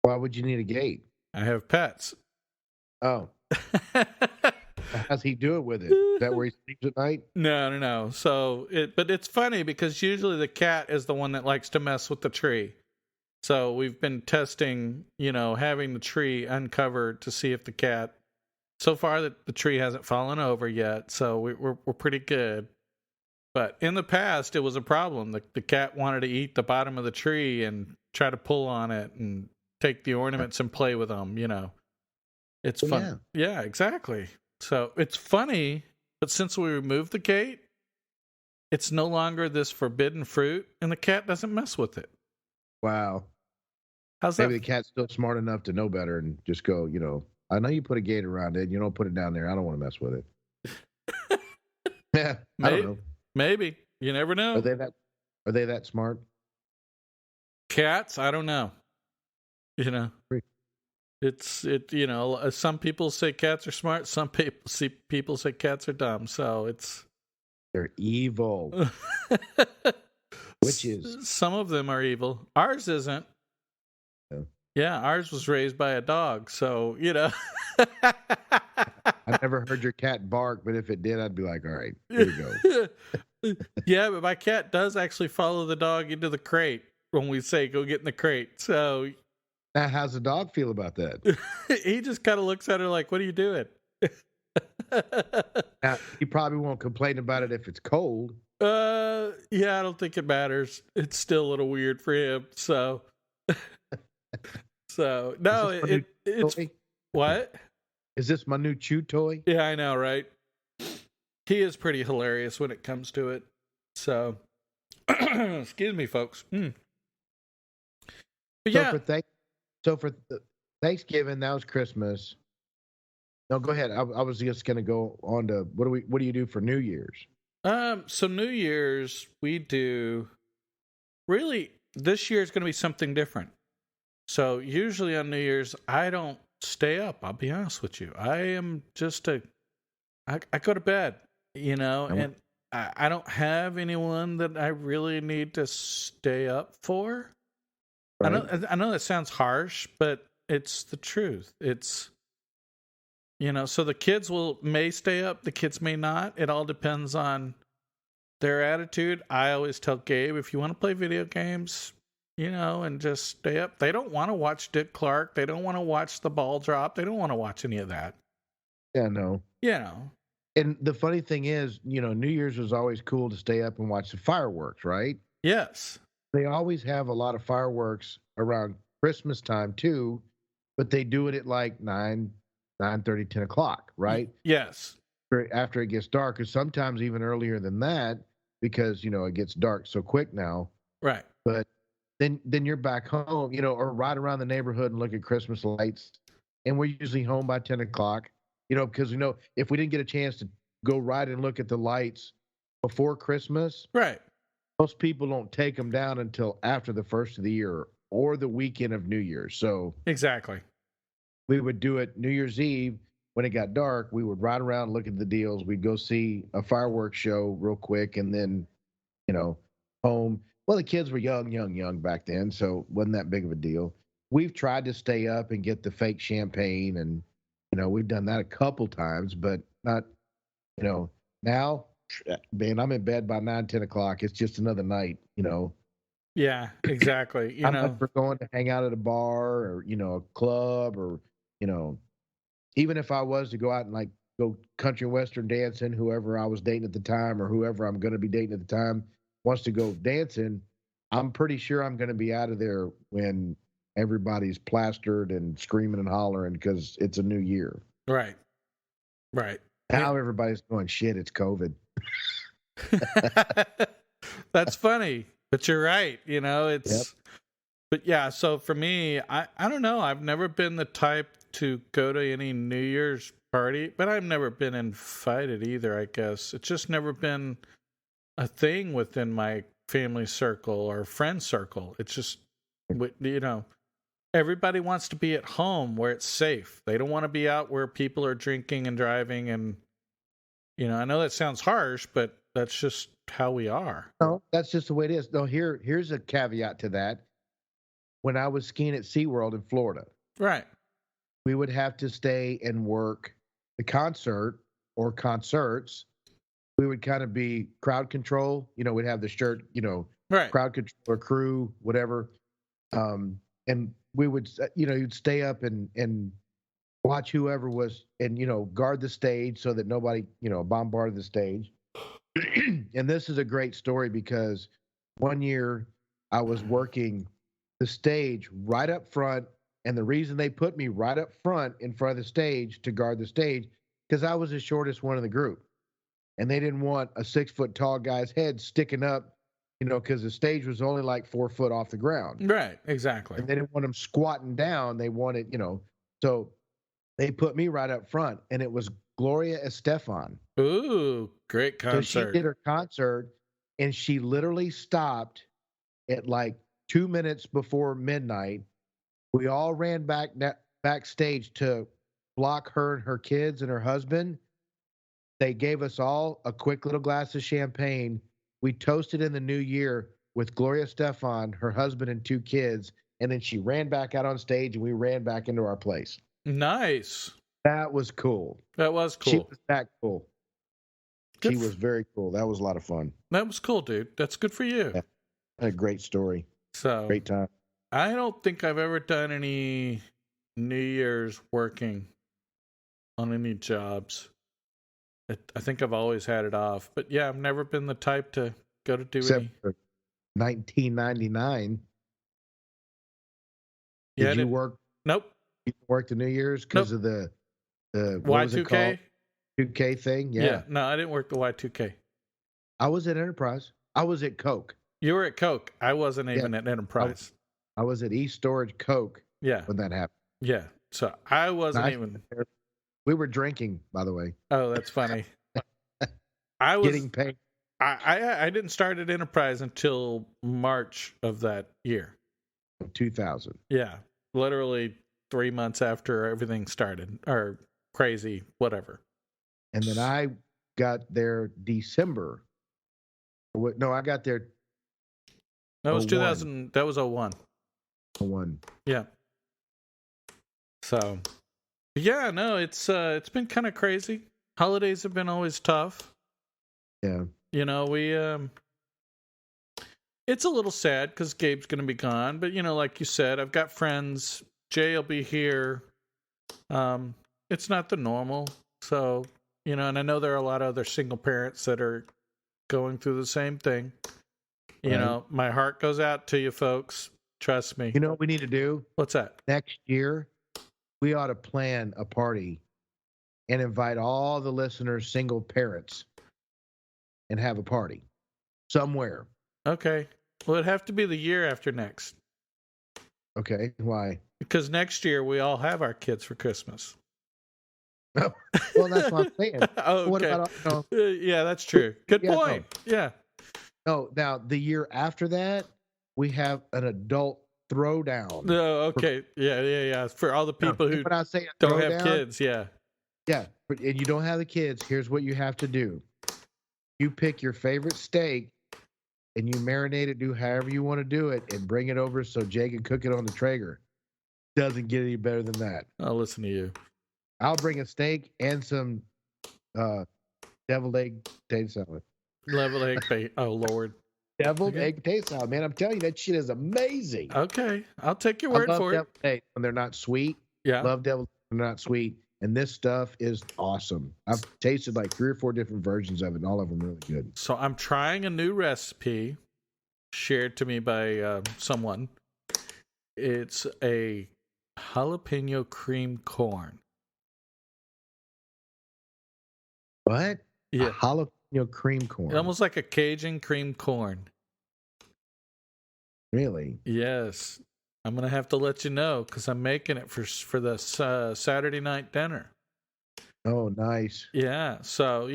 Speaker 2: Why would you need a gate?
Speaker 1: I have pets.
Speaker 2: Oh. How's he do it with it? Is that where he sleeps at night?
Speaker 1: No. But it's funny because usually the cat is the one that likes to mess with the tree. So we've been testing, having the tree uncovered to see if the cat. So far, the tree hasn't fallen over yet, so we're pretty good. But in the past, it was a problem. The cat wanted to eat the bottom of the tree and try to pull on it and take the ornaments and play with them. It's fun. Yeah, exactly. So it's funny, but since we removed the gate, it's no longer this forbidden fruit, and the cat doesn't mess with it.
Speaker 2: Wow.
Speaker 1: How's that?
Speaker 2: Maybe the cat's still smart enough to know better and just go, I know you put a gate around it. You don't put it down there. I don't want to mess with it. Yeah, I don't know.
Speaker 1: Maybe. You never know.
Speaker 2: Are they that smart?
Speaker 1: Cats? I don't know. Some people say cats are smart. Some people say cats are dumb. So
Speaker 2: they're evil. Witches.
Speaker 1: Some of them are evil. Ours isn't. Yeah, ours was raised by a dog. So,
Speaker 2: I never heard your cat bark, but if it did, I'd be like, all right, here we
Speaker 1: go. Yeah, but my cat does actually follow the dog into the crate when we say go get in the crate. So
Speaker 2: now, how's the dog feel about that?
Speaker 1: He just kind of looks at her like, what are you doing?
Speaker 2: Now, he probably won't complain about it if it's cold.
Speaker 1: Yeah, I don't think it matters. It's still a little weird for him. So no, it's what?
Speaker 2: Is this my new chew toy?
Speaker 1: Yeah, I know, right? He is pretty hilarious when it comes to it. So, excuse me, folks. But
Speaker 2: So
Speaker 1: yeah,
Speaker 2: for Thanksgiving, that was Christmas. No, go ahead. I was just gonna go on to what do you do for New Year's?
Speaker 1: so New Year's we do really this year is going to be something different. So usually on New Year's I don't stay up. I'll be honest with you. I am just I go to bed, and I don't have anyone that I really need to stay up for.
Speaker 2: Right.
Speaker 1: I know that sounds harsh, but it's the truth. It's so the kids may stay up, the kids may not. It all depends on their attitude. I always tell Gabe, if you want to play video games, and just stay up. They don't want to watch Dick Clark. They don't want to watch the ball drop. They don't want to watch any of that.
Speaker 2: Yeah, no.
Speaker 1: You know.
Speaker 2: And the funny thing is, New Year's was always cool to stay up and watch the fireworks, right?
Speaker 1: Yes.
Speaker 2: They always have a lot of fireworks around Christmas time too, but they do it at like 9:30, 10 o'clock, right?
Speaker 1: Yes.
Speaker 2: After it gets dark, or sometimes even earlier than that, because it gets dark so quick now.
Speaker 1: Right.
Speaker 2: But then you're back home, or ride around the neighborhood and look at Christmas lights. And we're usually home by 10 o'clock, because if we didn't get a chance to go ride and look at the lights before Christmas,
Speaker 1: right,
Speaker 2: most people don't take them down until after the first of the year or the weekend of New Year's. So
Speaker 1: exactly.
Speaker 2: we would do it New Year's Eve when it got dark. We would ride around, look at the deals. We'd go see a fireworks show real quick, and then, home. Well, the kids were young back then, so it wasn't that big of a deal. We've tried to stay up and get the fake champagne, and we've done that a couple times, but not, now, man, I'm in bed by 9, 10 o'clock. It's just another night,
Speaker 1: Yeah, exactly.
Speaker 2: I'm up for going to hang out at a bar or, a club or, even if I was to go out and like go country and western dancing, whoever I was dating at the time or whoever I'm going to be dating at the time wants to go dancing, I'm pretty sure I'm going to be out of there when everybody's plastered and screaming and hollering because it's a new year.
Speaker 1: Right. Right.
Speaker 2: Now everybody's going, shit, it's COVID.
Speaker 1: That's funny, but you're right. It's,
Speaker 2: Yep.
Speaker 1: But yeah, so for me, I don't know. I've never been the type to go to any New Year's party, but I've never been invited either, I guess. It's just never been a thing within my family circle or friend circle. It's just, everybody wants to be at home where it's safe. They don't want to be out where people are drinking and driving. And, I know that sounds harsh, but that's just how we are.
Speaker 2: No, that's just the way it is. No, here's a caveat to that. When I was skiing at SeaWorld in Florida,
Speaker 1: right,
Speaker 2: we would have to stay and work the concert or concerts. We would kind of be crowd control. We'd have the shirt,
Speaker 1: right,
Speaker 2: crowd control or crew, whatever. And we would, you'd stay up and watch whoever was, and, guard the stage so that nobody, bombarded the stage. And this is a great story because one year I was working the stage right up front. And the reason they put me right up front in front of the stage to guard the stage, because I was the shortest one in the group. And they didn't want a 6-foot tall guy's head sticking up, because the stage was only like 4 foot off the ground.
Speaker 1: Right, exactly.
Speaker 2: And they didn't want him squatting down. They wanted, so they put me right up front, and it was Gloria Estefan.
Speaker 1: Ooh, great concert.
Speaker 2: So she did her concert, and she literally stopped at like 2 minutes before midnight. We all ran backstage to block her and her kids and her husband. They gave us all a quick little glass of champagne. We toasted in the new year with Gloria Estefan, her husband, and 2 kids. And then she ran back out on stage, and we ran back into our place.
Speaker 1: Nice.
Speaker 2: That was cool.
Speaker 1: That was cool.
Speaker 2: She was that cool. She was very cool. That was a lot of fun.
Speaker 1: That was cool, dude. That's good for you.
Speaker 2: Yeah. A great story.
Speaker 1: So
Speaker 2: great time.
Speaker 1: I don't think I've ever done any New Year's working on any jobs. I think I've always had it off. But yeah, I've never been the type to go to do
Speaker 2: Except
Speaker 1: any.
Speaker 2: for 1999. Did you work?
Speaker 1: Nope.
Speaker 2: You worked the New Year's because of the
Speaker 1: Y2K?
Speaker 2: 2K thing? Yeah.
Speaker 1: No, I didn't work the Y2K.
Speaker 2: I was at Enterprise. I was at Coke.
Speaker 1: You were at Coke. I wasn't even at Enterprise.
Speaker 2: I was at East Storage Coke
Speaker 1: Yeah.
Speaker 2: when that happened.
Speaker 1: Yeah. So I wasn't
Speaker 2: And
Speaker 1: even.
Speaker 2: we were drinking, by the way,
Speaker 1: Oh, that's funny. I was.
Speaker 2: getting paid.
Speaker 1: I didn't start at Enterprise until March of that year.
Speaker 2: 2000.
Speaker 1: Yeah. Literally 3 months after everything started, or crazy, whatever.
Speaker 2: And then I got there December. No, I got there
Speaker 1: That was
Speaker 2: 01.
Speaker 1: 2000. That was 01.
Speaker 2: 01.
Speaker 1: Yeah. So, yeah, no, it's been kind of crazy. Holidays have been always tough.
Speaker 2: Yeah.
Speaker 1: You know, it's a little sad because Gabe's going to be gone. But, like you said, I've got friends. Jay will be here. It's not the normal. So, and I know there are a lot of other single parents that are going through the same thing.
Speaker 2: Right.
Speaker 1: My heart goes out to you folks. Trust me.
Speaker 2: You know what we need to do?
Speaker 1: What's that?
Speaker 2: Next year, we ought to plan a party and invite all the listeners, single parents, and have a party somewhere.
Speaker 1: Okay. Well, it'd have to be the year after next.
Speaker 2: Okay. Why?
Speaker 1: Because next year we all have our kids for Christmas.
Speaker 2: Well, that's what I'm saying.
Speaker 1: Oh, okay.
Speaker 2: What about,
Speaker 1: yeah, that's true. Good
Speaker 2: Yeah,
Speaker 1: point. Yeah.
Speaker 2: No, now the year after that, we have an adult throwdown.
Speaker 1: No, okay. Yeah. For all the people who
Speaker 2: when I say
Speaker 1: don't have
Speaker 2: throwdown,
Speaker 1: kids, yeah.
Speaker 2: Yeah, and you don't have the kids, here's what you have to do. You pick your favorite steak and you marinate it, do however you want to do it, and bring it over so Jay can cook it on the Traeger. Doesn't get any better than that.
Speaker 1: I'll listen to you.
Speaker 2: I'll bring a steak and some deviled egg potato salad.
Speaker 1: Level egg. Oh, Lord.
Speaker 2: Deviled egg potato salad, man. I'm telling you, that shit is amazing.
Speaker 1: Okay. I'll take your word for it.
Speaker 2: Egg when they're not sweet.
Speaker 1: Yeah.
Speaker 2: Love deviled when they're not sweet. And this stuff is awesome. I've tasted like 3 or 4 different versions of it, and all of them really good.
Speaker 1: So I'm trying a new recipe shared to me by someone. It's a jalapeno cream corn.
Speaker 2: What?
Speaker 1: Yeah.
Speaker 2: A jalapeno cream corn.
Speaker 1: Almost like a Cajun cream corn.
Speaker 2: Really?
Speaker 1: Yes. I'm going to have to let you know because I'm making it for the Saturday night dinner.
Speaker 2: Oh, nice.
Speaker 1: Yeah. So,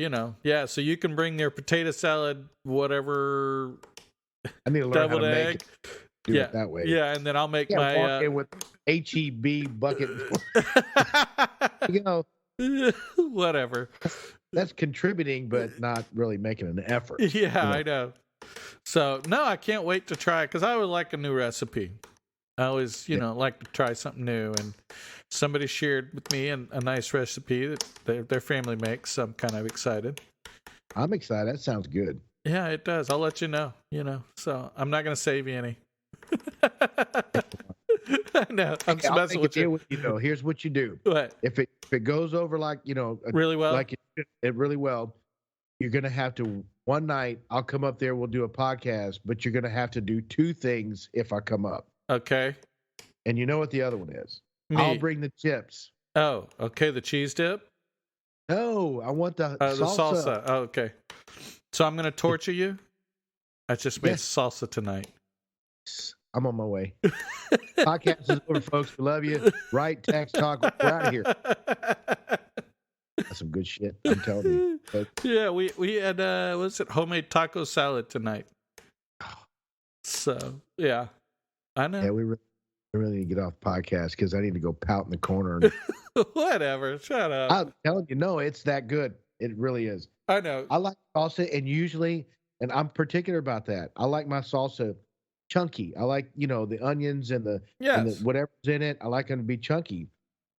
Speaker 1: so you can bring their potato salad, whatever.
Speaker 2: I need to learn
Speaker 1: deviled
Speaker 2: how to
Speaker 1: egg.
Speaker 2: make it. Do it that way.
Speaker 1: Yeah, and then I'll make
Speaker 2: Walk
Speaker 1: my
Speaker 2: in with HEB bucket.
Speaker 1: whatever.
Speaker 2: That's contributing, but not really making an effort.
Speaker 1: Yeah, I know. So no, I can't wait to try it because I would like a new recipe. I always, like to try something new, and somebody shared with me a nice recipe that their family makes. So I'm kind of excited.
Speaker 2: I'm excited. That sounds good.
Speaker 1: Yeah, it does. I'll let you know. So I'm not going to save you any. No, I'm just messing with you.
Speaker 2: Here's what you do.
Speaker 1: What?
Speaker 2: If it goes over
Speaker 1: really well,
Speaker 2: like it really well, you're gonna have to one night. I'll come up there. We'll do a podcast, but you're gonna have to do 2 things if I come up.
Speaker 1: Okay.
Speaker 2: And you know what the other one is?
Speaker 1: Me.
Speaker 2: I'll bring the chips.
Speaker 1: Oh, okay. The cheese dip.
Speaker 2: No, I want the salsa.
Speaker 1: The salsa. Oh, okay. So I'm gonna torture you. I just made salsa tonight.
Speaker 2: I'm on my way. Podcast is over, folks. We love you. Write, text, talk. We're out of here. That's some good shit. I'm telling you.
Speaker 1: Yeah, we had what's it? Homemade taco salad tonight. So yeah, I know.
Speaker 2: Yeah, we really need to get off the podcast because I need to go pout in the corner. And...
Speaker 1: Whatever. Shut up.
Speaker 2: I'm telling you, no, it's that good. It really is.
Speaker 1: I know.
Speaker 2: I like salsa, and I'm particular about that. I like my salsa chunky. I like, the onions and the whatever's in it. I like them to be chunky.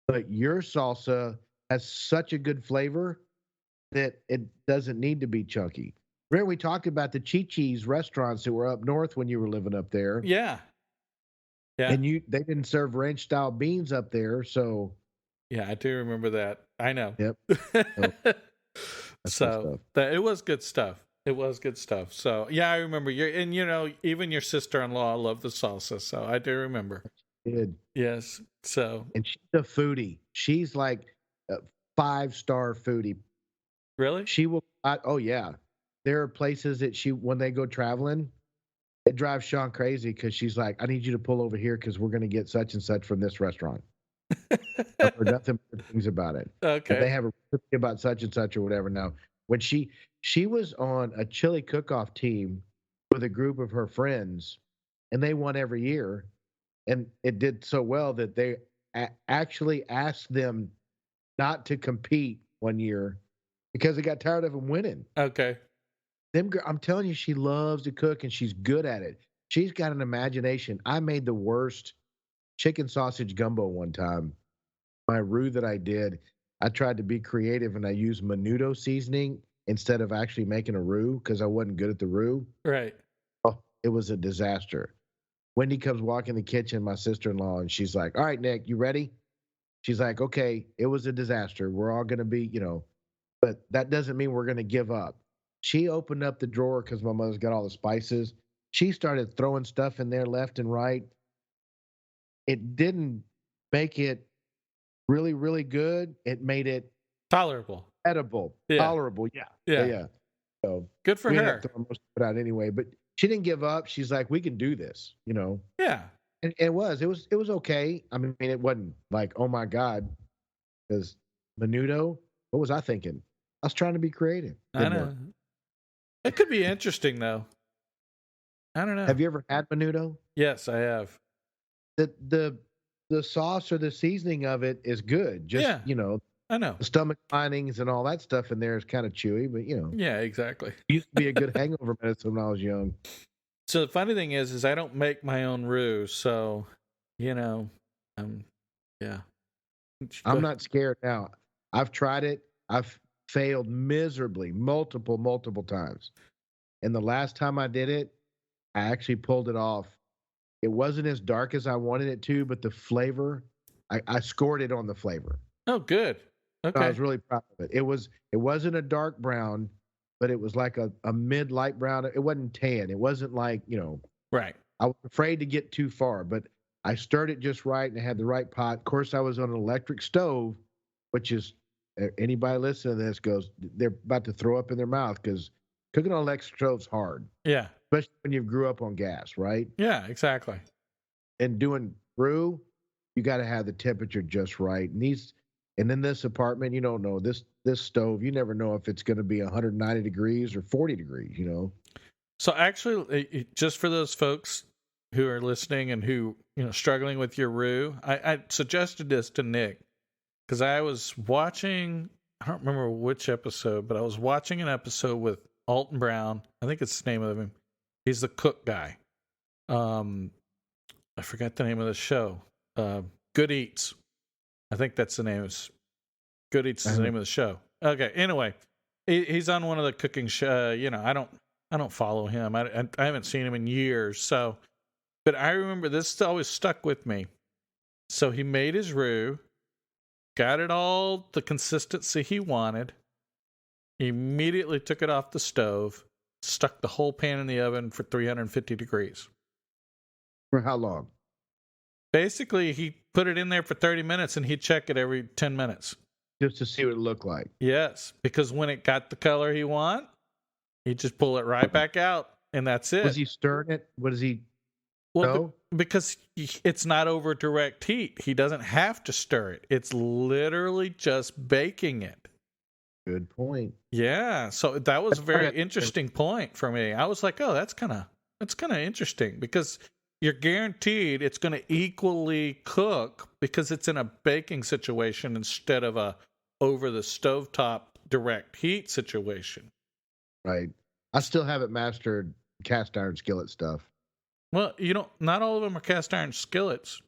Speaker 2: But your salsa has such a good flavor that it doesn't need to be chunky. Remember we talked about the Chi-Chi's restaurants that were up north when you were living up there.
Speaker 1: Yeah. Yeah.
Speaker 2: And they didn't serve ranch style beans up there, so
Speaker 1: yeah, I do remember that. I know.
Speaker 2: Yep.
Speaker 1: So it was good stuff. It was good stuff. So yeah, I remember even your sister-in-law loved the salsa. So I do remember.
Speaker 2: She did.
Speaker 1: Yes. So.
Speaker 2: And she's a foodie. She's like a 5-star foodie.
Speaker 1: Really?
Speaker 2: She will. Oh yeah. There are places that when they go traveling, it drives Sean crazy because she's like, I need you to pull over here because we're going to get such and such from this restaurant. I've heard nothing but things about it. And
Speaker 1: Okay.
Speaker 2: they have a recipe about such and such or whatever. Now, when she was on a chili cook-off team with a group of her friends, and they won every year, and it did so well that they actually asked them not to compete one year because they got tired of them winning.
Speaker 1: Okay.
Speaker 2: I'm telling you, she loves to cook and she's good at it. She's got an imagination. I made the worst chicken sausage gumbo one time. My roux that I did, I tried to be creative and I used Menudo seasoning instead of actually making a roux because I wasn't good at the roux.
Speaker 1: Right.
Speaker 2: Oh, it was a disaster. Wendy comes walking in the kitchen, my sister-in-law, and she's like, all right, Nick, you ready? She's like, okay, it was a disaster. We're all going to be, but that doesn't mean we're going to give up. She opened up the drawer because my mother's got all the spices. She started throwing stuff in there left and right. It didn't make it really, really good. It made it
Speaker 1: Tolerable.
Speaker 2: edible,
Speaker 1: Yeah.
Speaker 2: Tolerable. Yeah. So
Speaker 1: good for
Speaker 2: we ended
Speaker 1: her.
Speaker 2: up throwing most of it out anyway. But she didn't give up. She's like, we can do this,
Speaker 1: Yeah.
Speaker 2: And it was okay. I mean, it wasn't like, oh my God, because Menudo, what was I thinking? I was trying to be creative.
Speaker 1: I know. It could be interesting though. I don't know.
Speaker 2: Have you ever had Menudo?
Speaker 1: Yes, I have.
Speaker 2: The sauce or the seasoning of it is good. Just
Speaker 1: I know.
Speaker 2: the stomach linings and all that stuff in there is kind of chewy, but
Speaker 1: Yeah, exactly.
Speaker 2: It used to be a good hangover medicine when I was young.
Speaker 1: So the funny thing is I don't make my own roux, so yeah.
Speaker 2: I'm not scared now. I've tried it. I've failed miserably multiple times. And the last time I did it, I actually pulled it off. It wasn't as dark as I wanted it to, but the flavor, I scored it on the flavor.
Speaker 1: Oh, good. Okay.
Speaker 2: So I was really proud of it. It wasn't a dark brown, but it was like a mid light brown. It wasn't tan. It wasn't like,
Speaker 1: Right.
Speaker 2: I was afraid to get too far, but I stirred it just right and it had the right pot. Of course, I was on an electric stove, which is anybody listening to this goes, they're about to throw up in their mouth because cooking on electric stove's hard.
Speaker 1: Yeah.
Speaker 2: Especially when you grew up on gas, right?
Speaker 1: Yeah, exactly.
Speaker 2: And doing roux, you got to have the temperature just right. And in this apartment, you don't know this stove. You never know if it's going to be 190 degrees or 40 degrees.
Speaker 1: So actually, just for those folks who are listening and who struggling with your roux, I suggested this to Nick because I was watching. I don't remember which episode, but I was watching an episode with Alton Brown. I think it's the name of him. He's the cook guy. I forgot the name of the show. Good Eats. I think that's the name. Good Eats is the name of the show. Okay. Anyway, he's on one of the cooking show. I don't follow him. I haven't seen him in years. So, but I remember this always stuck with me. So he made his roux, got it all the consistency he wanted. He immediately took it off the stove, stuck the whole pan in the oven for 350 degrees.
Speaker 2: For how long?
Speaker 1: Basically, he put it in there for 30 minutes and he'd check it every 10 minutes.
Speaker 2: Just to see what it looked like.
Speaker 1: Yes, because when it got the color he want, he'd just pull it right back out and that's it.
Speaker 2: Was he stirring it? What does he know?
Speaker 1: Because it's not over direct heat. He doesn't have to stir it. It's literally just baking it.
Speaker 2: Good point.
Speaker 1: Yeah, so that was a very interesting point for me. I was like, oh, that's kind of interesting because you're guaranteed it's going to equally cook because it's in a baking situation instead of a over the stovetop direct heat situation.
Speaker 2: Right. I still haven't mastered cast iron skillet stuff.
Speaker 1: Well, not all of them are cast iron skillets.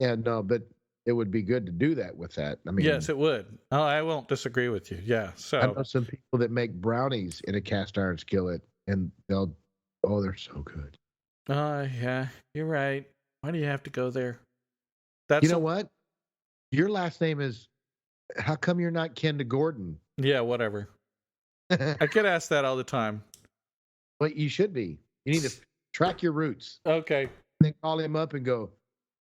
Speaker 2: Yeah, no, but it would be good to do that with that. I mean,
Speaker 1: yes, it would. Oh, I won't disagree with you. Yeah. So
Speaker 2: I know some people that make brownies in a cast iron skillet and they're so good.
Speaker 1: Yeah, you're right. Why do you have to go there?
Speaker 2: What? Your last name is, how come you're not Ken to Gordon?
Speaker 1: Yeah, whatever. I get asked that all the time.
Speaker 2: But you should be. You need to track your roots.
Speaker 1: Okay.
Speaker 2: Then call him up and go,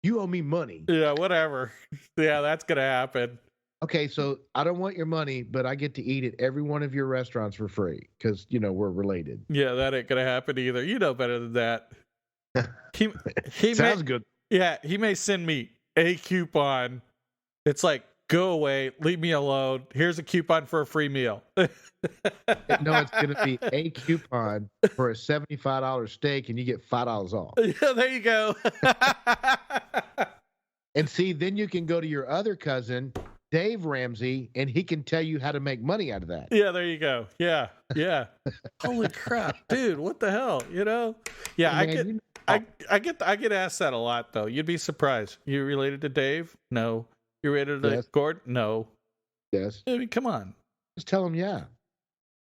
Speaker 2: you owe me money.
Speaker 1: Yeah, whatever. Yeah, that's going to happen.
Speaker 2: Okay, so I don't want your money, but I get to eat at every one of your restaurants for free because, we're related.
Speaker 1: Yeah, that ain't going to happen either. You know better than that. He he
Speaker 2: Sounds
Speaker 1: may,
Speaker 2: good.
Speaker 1: yeah, he may send me a coupon. It's like, go away, leave me alone. Here's a coupon for a free meal.
Speaker 2: No, it's going to be a coupon for a $75 steak, and you get $5 off.
Speaker 1: Yeah, there you go.
Speaker 2: And see, then you can go to your other cousin, Dave Ramsey, and he can tell you how to make money out of that.
Speaker 1: Yeah, there you go. Yeah, yeah. Holy crap, dude! What the hell? You know? Yeah,
Speaker 2: Man,
Speaker 1: I get asked that a lot though. You'd be surprised. You related to Dave? No. You related to
Speaker 2: Yes.
Speaker 1: Gordon? No.
Speaker 2: Yes.
Speaker 1: I mean, come on.
Speaker 2: Just tell him, yeah.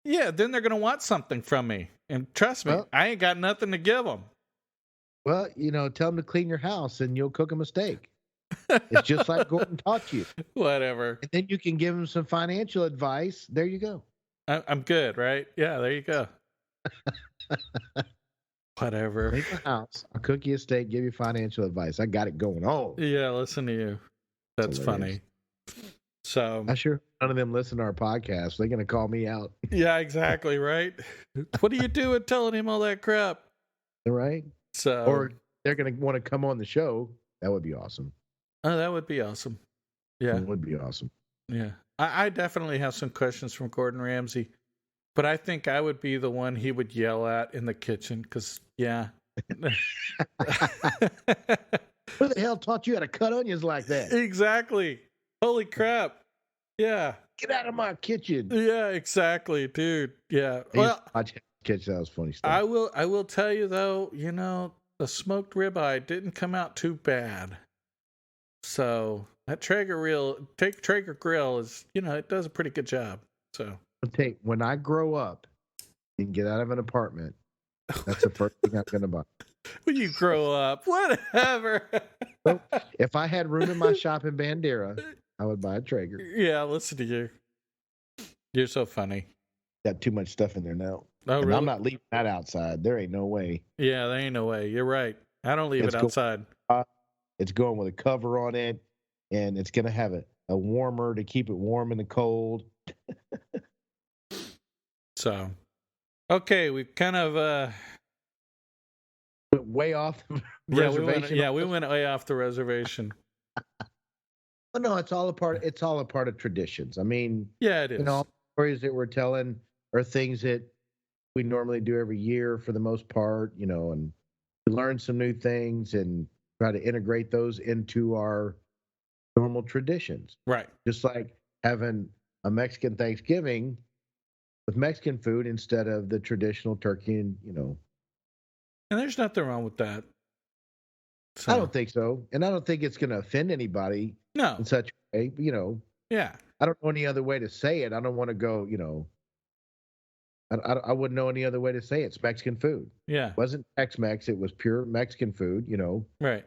Speaker 1: Yeah, then they're gonna want something from me, and trust me,
Speaker 2: Well-
Speaker 1: I ain't got nothing to give them.
Speaker 2: Well, tell him to clean your house, and you'll cook him a steak. It's just like Gordon taught you.
Speaker 1: Whatever.
Speaker 2: And then you can give him some financial advice. There you go.
Speaker 1: I'm good, right? Yeah, there you go. Whatever.
Speaker 2: Clean your house. I'll cook you a steak, give you financial advice. I got it going on.
Speaker 1: Yeah, listen to you. That's
Speaker 2: hilarious.
Speaker 1: funny. So
Speaker 2: I'm sure none of them listen to our podcast. They're going to call me out.
Speaker 1: yeah, exactly, right? What are you doing telling him all that crap?
Speaker 2: Right?
Speaker 1: So
Speaker 2: Or they're going to want to come on the show. That would be awesome.
Speaker 1: oh, that would be awesome. Yeah.
Speaker 2: That would be awesome.
Speaker 1: Yeah. I definitely have some questions from Gordon Ramsay, but I think I would be the one he would yell at in the kitchen because, yeah.
Speaker 2: Who the hell taught you how to cut onions like that?
Speaker 1: Exactly. Holy crap. Yeah.
Speaker 2: Get out of my kitchen.
Speaker 1: Yeah, exactly, dude. Yeah.
Speaker 2: I used
Speaker 1: Well,
Speaker 2: to watch kitchen. That was funny stuff.
Speaker 1: I will tell you though, the smoked ribeye didn't come out too bad. So that Traeger grill is, it does a pretty good job. So
Speaker 2: I'll tell you, when I grow up and get out of an apartment, that's the first thing I'm going to buy.
Speaker 1: when you grow up, whatever.
Speaker 2: If I had room in my shop in Bandera, I would buy a Traeger.
Speaker 1: Yeah, listen to you. You're so funny.
Speaker 2: Got too much stuff in there now.
Speaker 1: Oh,
Speaker 2: And
Speaker 1: really?
Speaker 2: I'm not leaving that outside. There ain't no way.
Speaker 1: Yeah, there ain't no way. You're right. I don't leave
Speaker 2: It's
Speaker 1: it
Speaker 2: cool.
Speaker 1: outside.
Speaker 2: It's going with a cover on it, and it's going to have a warmer to keep it warm in the cold.
Speaker 1: So, okay, we've kind of
Speaker 2: Went way off the reservation.
Speaker 1: we went way off the reservation.
Speaker 2: But no, it's all a part of traditions. I mean,
Speaker 1: Yeah, it is.
Speaker 2: stories that we're telling are things that we normally do every year for the most part, and we learn some new things and try to integrate those into our normal traditions.
Speaker 1: Right.
Speaker 2: Just like having a Mexican Thanksgiving with Mexican food instead of the traditional turkey and,
Speaker 1: And there's nothing wrong with that. So,
Speaker 2: I don't think so. And I don't think it's going to offend anybody
Speaker 1: no.
Speaker 2: in such a way, but,
Speaker 1: Yeah.
Speaker 2: I don't know any other way to say it. I don't want to go, I wouldn't know any other way to say it. It's Mexican food.
Speaker 1: Yeah.
Speaker 2: It wasn't Tex-Mex. It was pure Mexican food,
Speaker 1: Right.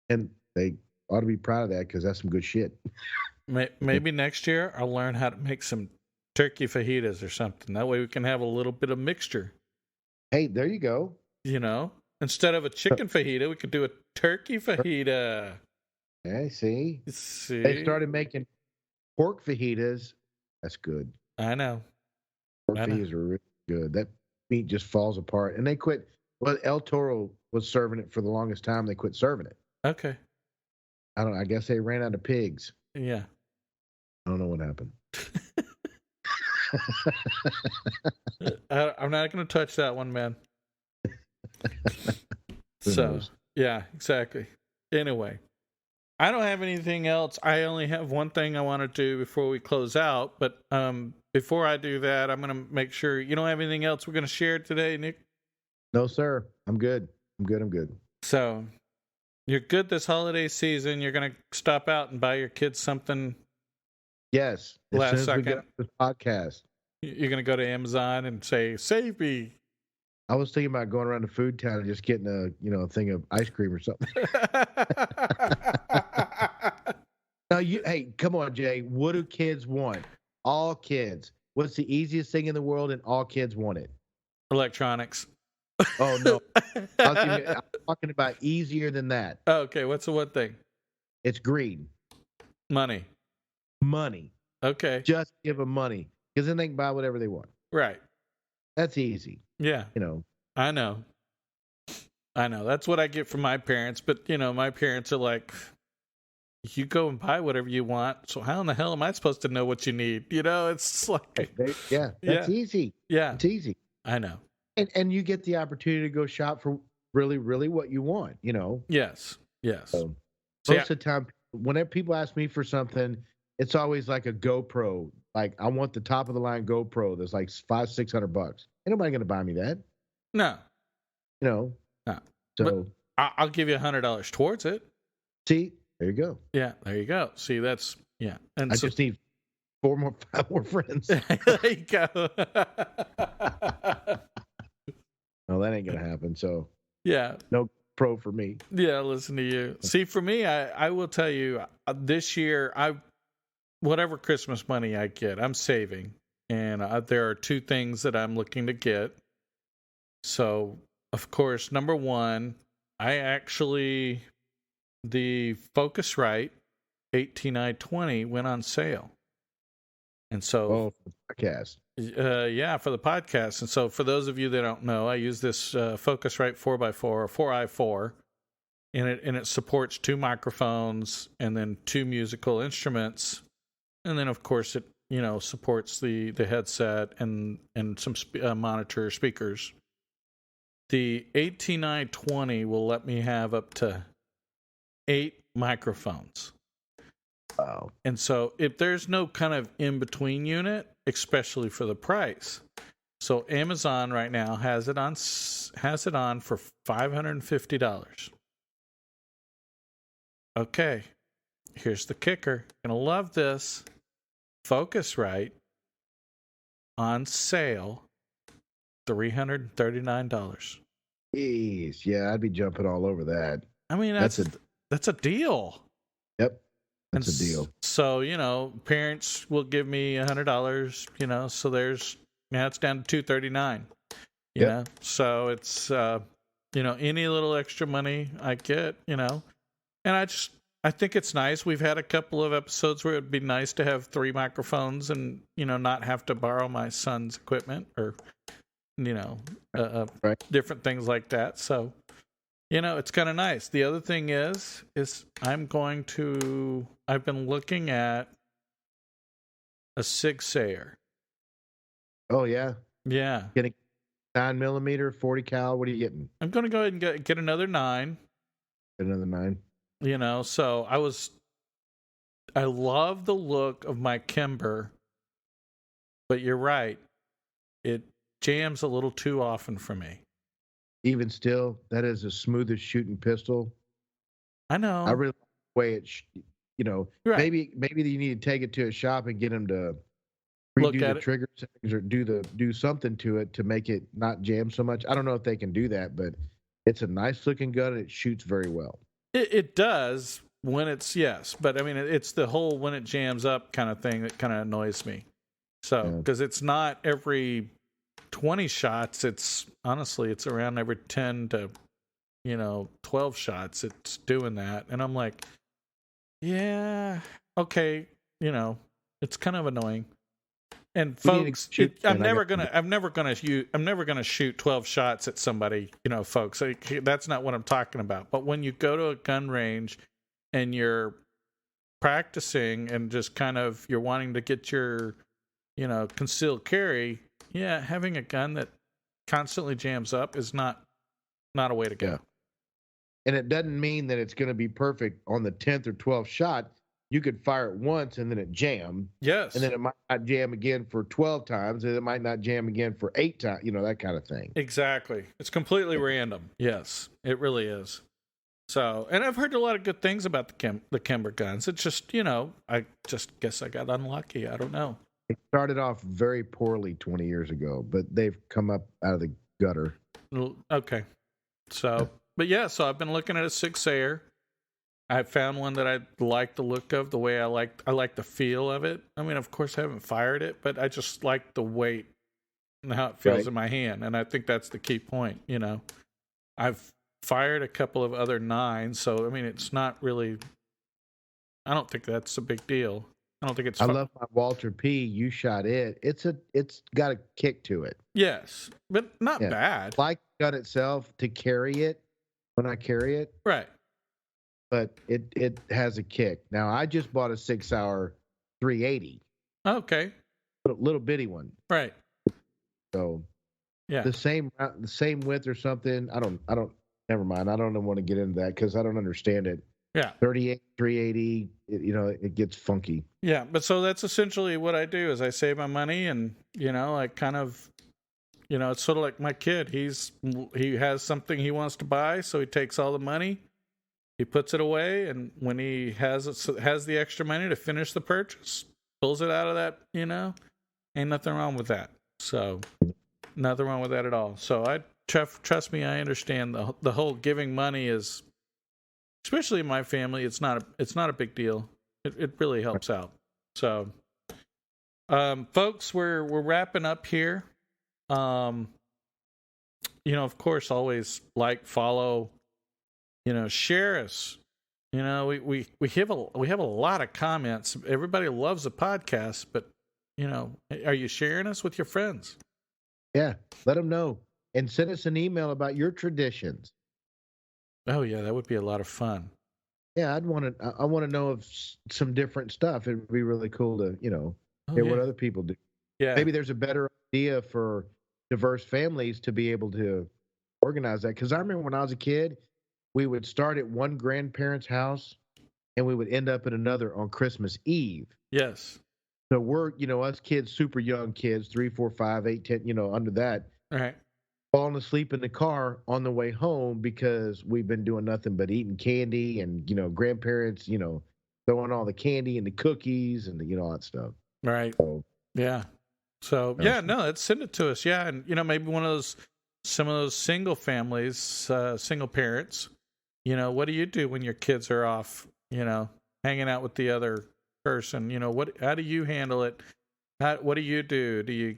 Speaker 2: and they ought to be proud of that because that's some good shit.
Speaker 1: Maybe next year I'll learn how to make some turkey fajitas or something. That way we can have a little bit of mixture.
Speaker 2: Hey, there you go.
Speaker 1: Instead of a chicken fajita, we could do a turkey fajita.
Speaker 2: Hey, see?
Speaker 1: See?
Speaker 2: They started making pork fajitas. That's good.
Speaker 1: I know.
Speaker 2: Pork fajitas are really good. That meat just falls apart. And they quit. Well, El Toro was serving it for the longest time. They quit serving it.
Speaker 1: Okay.
Speaker 2: I don't know. I guess they ran out of pigs.
Speaker 1: Yeah.
Speaker 2: I don't know what happened.
Speaker 1: I'm not going to touch that one, man.
Speaker 2: Who
Speaker 1: So,
Speaker 2: knows?
Speaker 1: yeah, exactly. Anyway, I don't have anything else. I only have one thing I want to do before we close out. But before I do that, I'm going to make sure you don't have anything else we're going to share today, Nick.
Speaker 2: No, sir. I'm good. I'm good.
Speaker 1: So, you're good this holiday season. You're going to stop out and buy your kids something.
Speaker 2: Yes. As
Speaker 1: Last
Speaker 2: soon as we
Speaker 1: second.
Speaker 2: get off this podcast.
Speaker 1: You're going to go to Amazon and say, save me.
Speaker 2: I was thinking about going around to Food Town and just getting a thing of ice cream or something. Now, hey, come on, Jay. What do kids want? All kids. What's the easiest thing in the world, and all kids want it?
Speaker 1: Electronics.
Speaker 2: Oh no, I'm talking about easier than that.
Speaker 1: Okay, what's the one thing?
Speaker 2: It's green
Speaker 1: Money.
Speaker 2: money.
Speaker 1: Okay.
Speaker 2: Just give them money because then they can buy whatever they want.
Speaker 1: Right.
Speaker 2: That's easy.
Speaker 1: Yeah.
Speaker 2: You know.
Speaker 1: I know. I know. That's what I get from my parents. But, my parents are like, you go and buy whatever you want. So how in the hell am I supposed to know what you need? It's like,
Speaker 2: Yeah, that's
Speaker 1: yeah,
Speaker 2: easy.
Speaker 1: yeah,
Speaker 2: It's easy.
Speaker 1: I know.
Speaker 2: And you get the opportunity to go shop for really, really what you want,
Speaker 1: Yes.
Speaker 2: So
Speaker 1: So,
Speaker 2: most of the time, whenever people ask me for something, it's always like a GoPro. Like, I want the top of the line GoPro that's like $500-600. Ain't nobody gonna buy me that.
Speaker 1: no.
Speaker 2: No.
Speaker 1: But
Speaker 2: So
Speaker 1: I'll give you $100 towards it.
Speaker 2: see, there you go.
Speaker 1: Yeah, there you go. See, that's and
Speaker 2: I just need 5 more friends.
Speaker 1: there you go.
Speaker 2: No, that ain't gonna happen. So
Speaker 1: Yeah.
Speaker 2: no pro for me.
Speaker 1: Yeah, listen to you. See, for me, I will tell you, this year, whatever Christmas money I get, I'm saving, and there are 2 things that I'm looking to get. So, of course, number one, the Focusrite 18i20 went on sale, and so
Speaker 2: For the podcast.
Speaker 1: for the podcast. And so, for those of you that don't know, I use this Focusrite 4x4 or 4i4. And it supports 2 microphones and then 2 musical instruments, and then of course it supports the headset and some monitor speakers. The 18i20 will let me have up to 8 microphones.
Speaker 2: Wow.
Speaker 1: And so if there's no kind of in between unit, especially for the price, so Amazon right now has it on for $550. Okay, here's the kicker. You're gonna love this. Focusrite on sale, $339.
Speaker 2: Jeez, yeah, I'd be jumping all over that.
Speaker 1: I mean, that's a deal.
Speaker 2: Yep, that's a deal.
Speaker 1: So parents will give me $100. So there's it's down to $239. You know, so it's any little extra money I get, and I think it's nice. We've had a couple of episodes where it'd be nice to have 3 microphones and, not have to borrow my son's equipment or, different things like that. So, it's kind of nice. The other thing is I've been looking at a Sig Sauer.
Speaker 2: Oh, yeah?
Speaker 1: Yeah.
Speaker 2: Getting 9mm, 40 cal. What are you getting?
Speaker 1: I'm going to go ahead and get another 9.
Speaker 2: Another 9.
Speaker 1: So I love the look of my Kimber, but you're right. It jams a little too often for me.
Speaker 2: Even still, that is the smoothest shooting pistol.
Speaker 1: I know.
Speaker 2: I really like the way it,
Speaker 1: right.
Speaker 2: maybe you need to take it to a shop and get them to redo the trigger settings or do something to it to make it not jam so much. I don't know if they can do that, but it's a nice looking gun and it shoots very well.
Speaker 1: It does when it's but I mean it's the whole when it jams up kind of thing that kind of annoys me. So because it's not every 20 shots, it's around every 10 to 12 shots. It's doing that, and I'm like, yeah, okay, it's kind of annoying. And folks, I'm never gonna shoot 12 shots at somebody, folks. That's not what I'm talking about. But when you go to a gun range and you're practicing and just kind of you're wanting to get your, concealed carry, having a gun that constantly jams up is not a way to go.
Speaker 2: Yeah. And it doesn't mean that it's going to be perfect on the 10th or 12th shot. You could fire it once and then it jam.
Speaker 1: Yes.
Speaker 2: And then it might not jam again for 12 times, and it might not jam again for 8 times, that kind of thing.
Speaker 1: Exactly. It's completely random. Yes, it really is. So, and I've heard a lot of good things about the Kimber guns. It's just, I just guess I got unlucky. I don't know.
Speaker 2: It started off very poorly 20 years ago, but they've come up out of the gutter.
Speaker 1: Okay. So, but so I've been looking at a Sig Sauer. I found one that I like the look of, the way I like the feel of it. I mean, of course, I haven't fired it, but I just like the weight and how it feels in my hand. And I think that's the key point, I've fired a couple of other 9s, so, I mean, it's not really, I don't think that's a big deal. I don't think it's
Speaker 2: I love my Walter P. You shot it. It's got a kick to it.
Speaker 1: Yes, but not bad.
Speaker 2: Like the gun itself, to carry it, when I carry it,
Speaker 1: Right.
Speaker 2: but it has a kick. Now I just bought a 6-hour 380,
Speaker 1: Okay.
Speaker 2: little bitty one.
Speaker 1: Right.
Speaker 2: So
Speaker 1: Yeah.
Speaker 2: the same width or something. I don't. Never mind. I don't want to get into that because I don't understand it.
Speaker 1: Yeah.
Speaker 2: 38, 380. It gets funky.
Speaker 1: Yeah. But so that's essentially what I do is I save my money and, I kind of, it's sort of like my kid. He has something he wants to buy. So he takes all the money, he puts it away. And when he has the extra money to finish the purchase, pulls it out of that, ain't nothing wrong with that. So nothing wrong with that at all. So trust me, I understand the whole giving money is, especially in my family, it's not a big deal. It really helps out. So, folks, we're wrapping up here. Of course, always follow, share us. We have a lot of comments. Everybody loves the podcast, but are you sharing us with your friends?
Speaker 2: Yeah, let them know and send us an email about your traditions.
Speaker 1: Oh yeah, that would be a lot of fun.
Speaker 2: Yeah, I want to know of some different stuff. It'd be really cool to hear what other people do.
Speaker 1: Yeah,
Speaker 2: maybe there's a better idea for diverse families to be able to organize that. Because I remember when I was a kid, we would start at one grandparent's house and we would end up at another on Christmas Eve.
Speaker 1: Yes.
Speaker 2: So we're, us kids, super young kids, 3, 4, 5, 8, 10, under that.
Speaker 1: All right.
Speaker 2: Falling asleep in the car on the way home because we've been doing nothing but eating candy and, grandparents, throwing all the candy and the cookies and all that stuff.
Speaker 1: Right.
Speaker 2: So,
Speaker 1: yeah. So send it to us. Yeah. And, maybe some of those single families, single parents, what do you do when your kids are off, hanging out with the other person? How do you handle it? What do you do? Do you,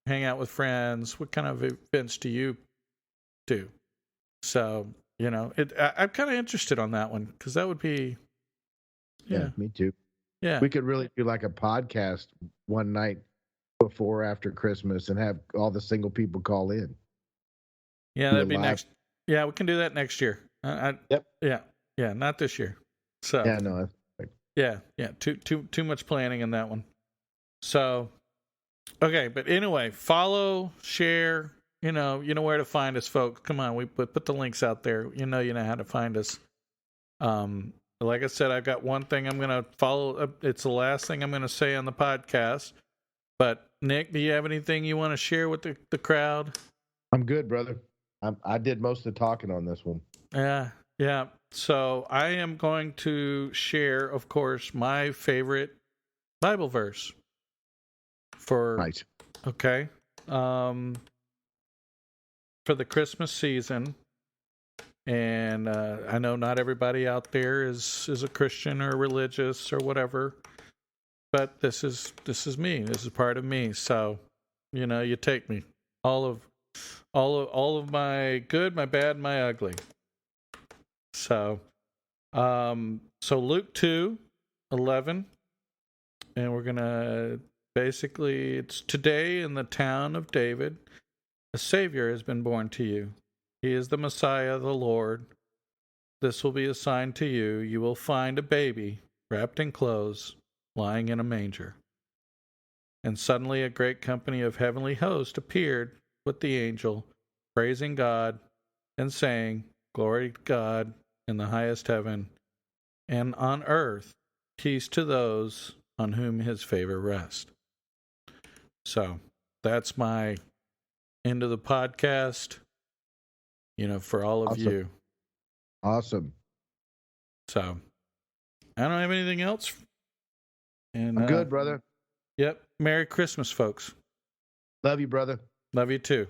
Speaker 1: hang out with friends? What kind of events do you do? So, I'm kind of interested on that one because that would be.
Speaker 2: Yeah, me too.
Speaker 1: Yeah.
Speaker 2: We could really do like a podcast one night before or after Christmas and have all the single people call in.
Speaker 1: Yeah, that'd be next. Yeah, we can do that next year.
Speaker 2: Yep.
Speaker 1: Yeah, not this year. So.
Speaker 2: Yeah, no.
Speaker 1: Yeah. Too much planning in that one. So, okay, but anyway, follow, share. You know where to find us, folks. Come on, we put the links out there. You know how to find us. Like I said, I've got one thing I'm going to follow. It's the last thing I'm going to say on the podcast. But Nick, do you have anything you want to share with the crowd?
Speaker 2: I'm good, brother. I did most of the talking on this one.
Speaker 1: Yeah. So I am going to share, of course, my favorite Bible verse for
Speaker 2: right.
Speaker 1: Okay. For the Christmas season. And I know not everybody out there is a Christian or religious or whatever, but this is me. This is part of me. So, you take me. All of my good, my bad, my ugly. So, Luke 2:11, and we're gonna basically, it's today in the town of David, a Savior has been born to you. He is the Messiah, the Lord. This will be a sign to you. You will find a baby wrapped in clothes, lying in a manger. And suddenly a great company of heavenly hosts appeared with the angel, praising God and saying, Glory to God in the highest heaven, and on earth peace to those on whom his favor rests. So that's my end of the podcast. For all of you.
Speaker 2: Awesome.
Speaker 1: So, I don't have anything else. And
Speaker 2: I'm good, brother.
Speaker 1: Yep. Merry Christmas, folks.
Speaker 2: Love you, brother.
Speaker 1: Love you too.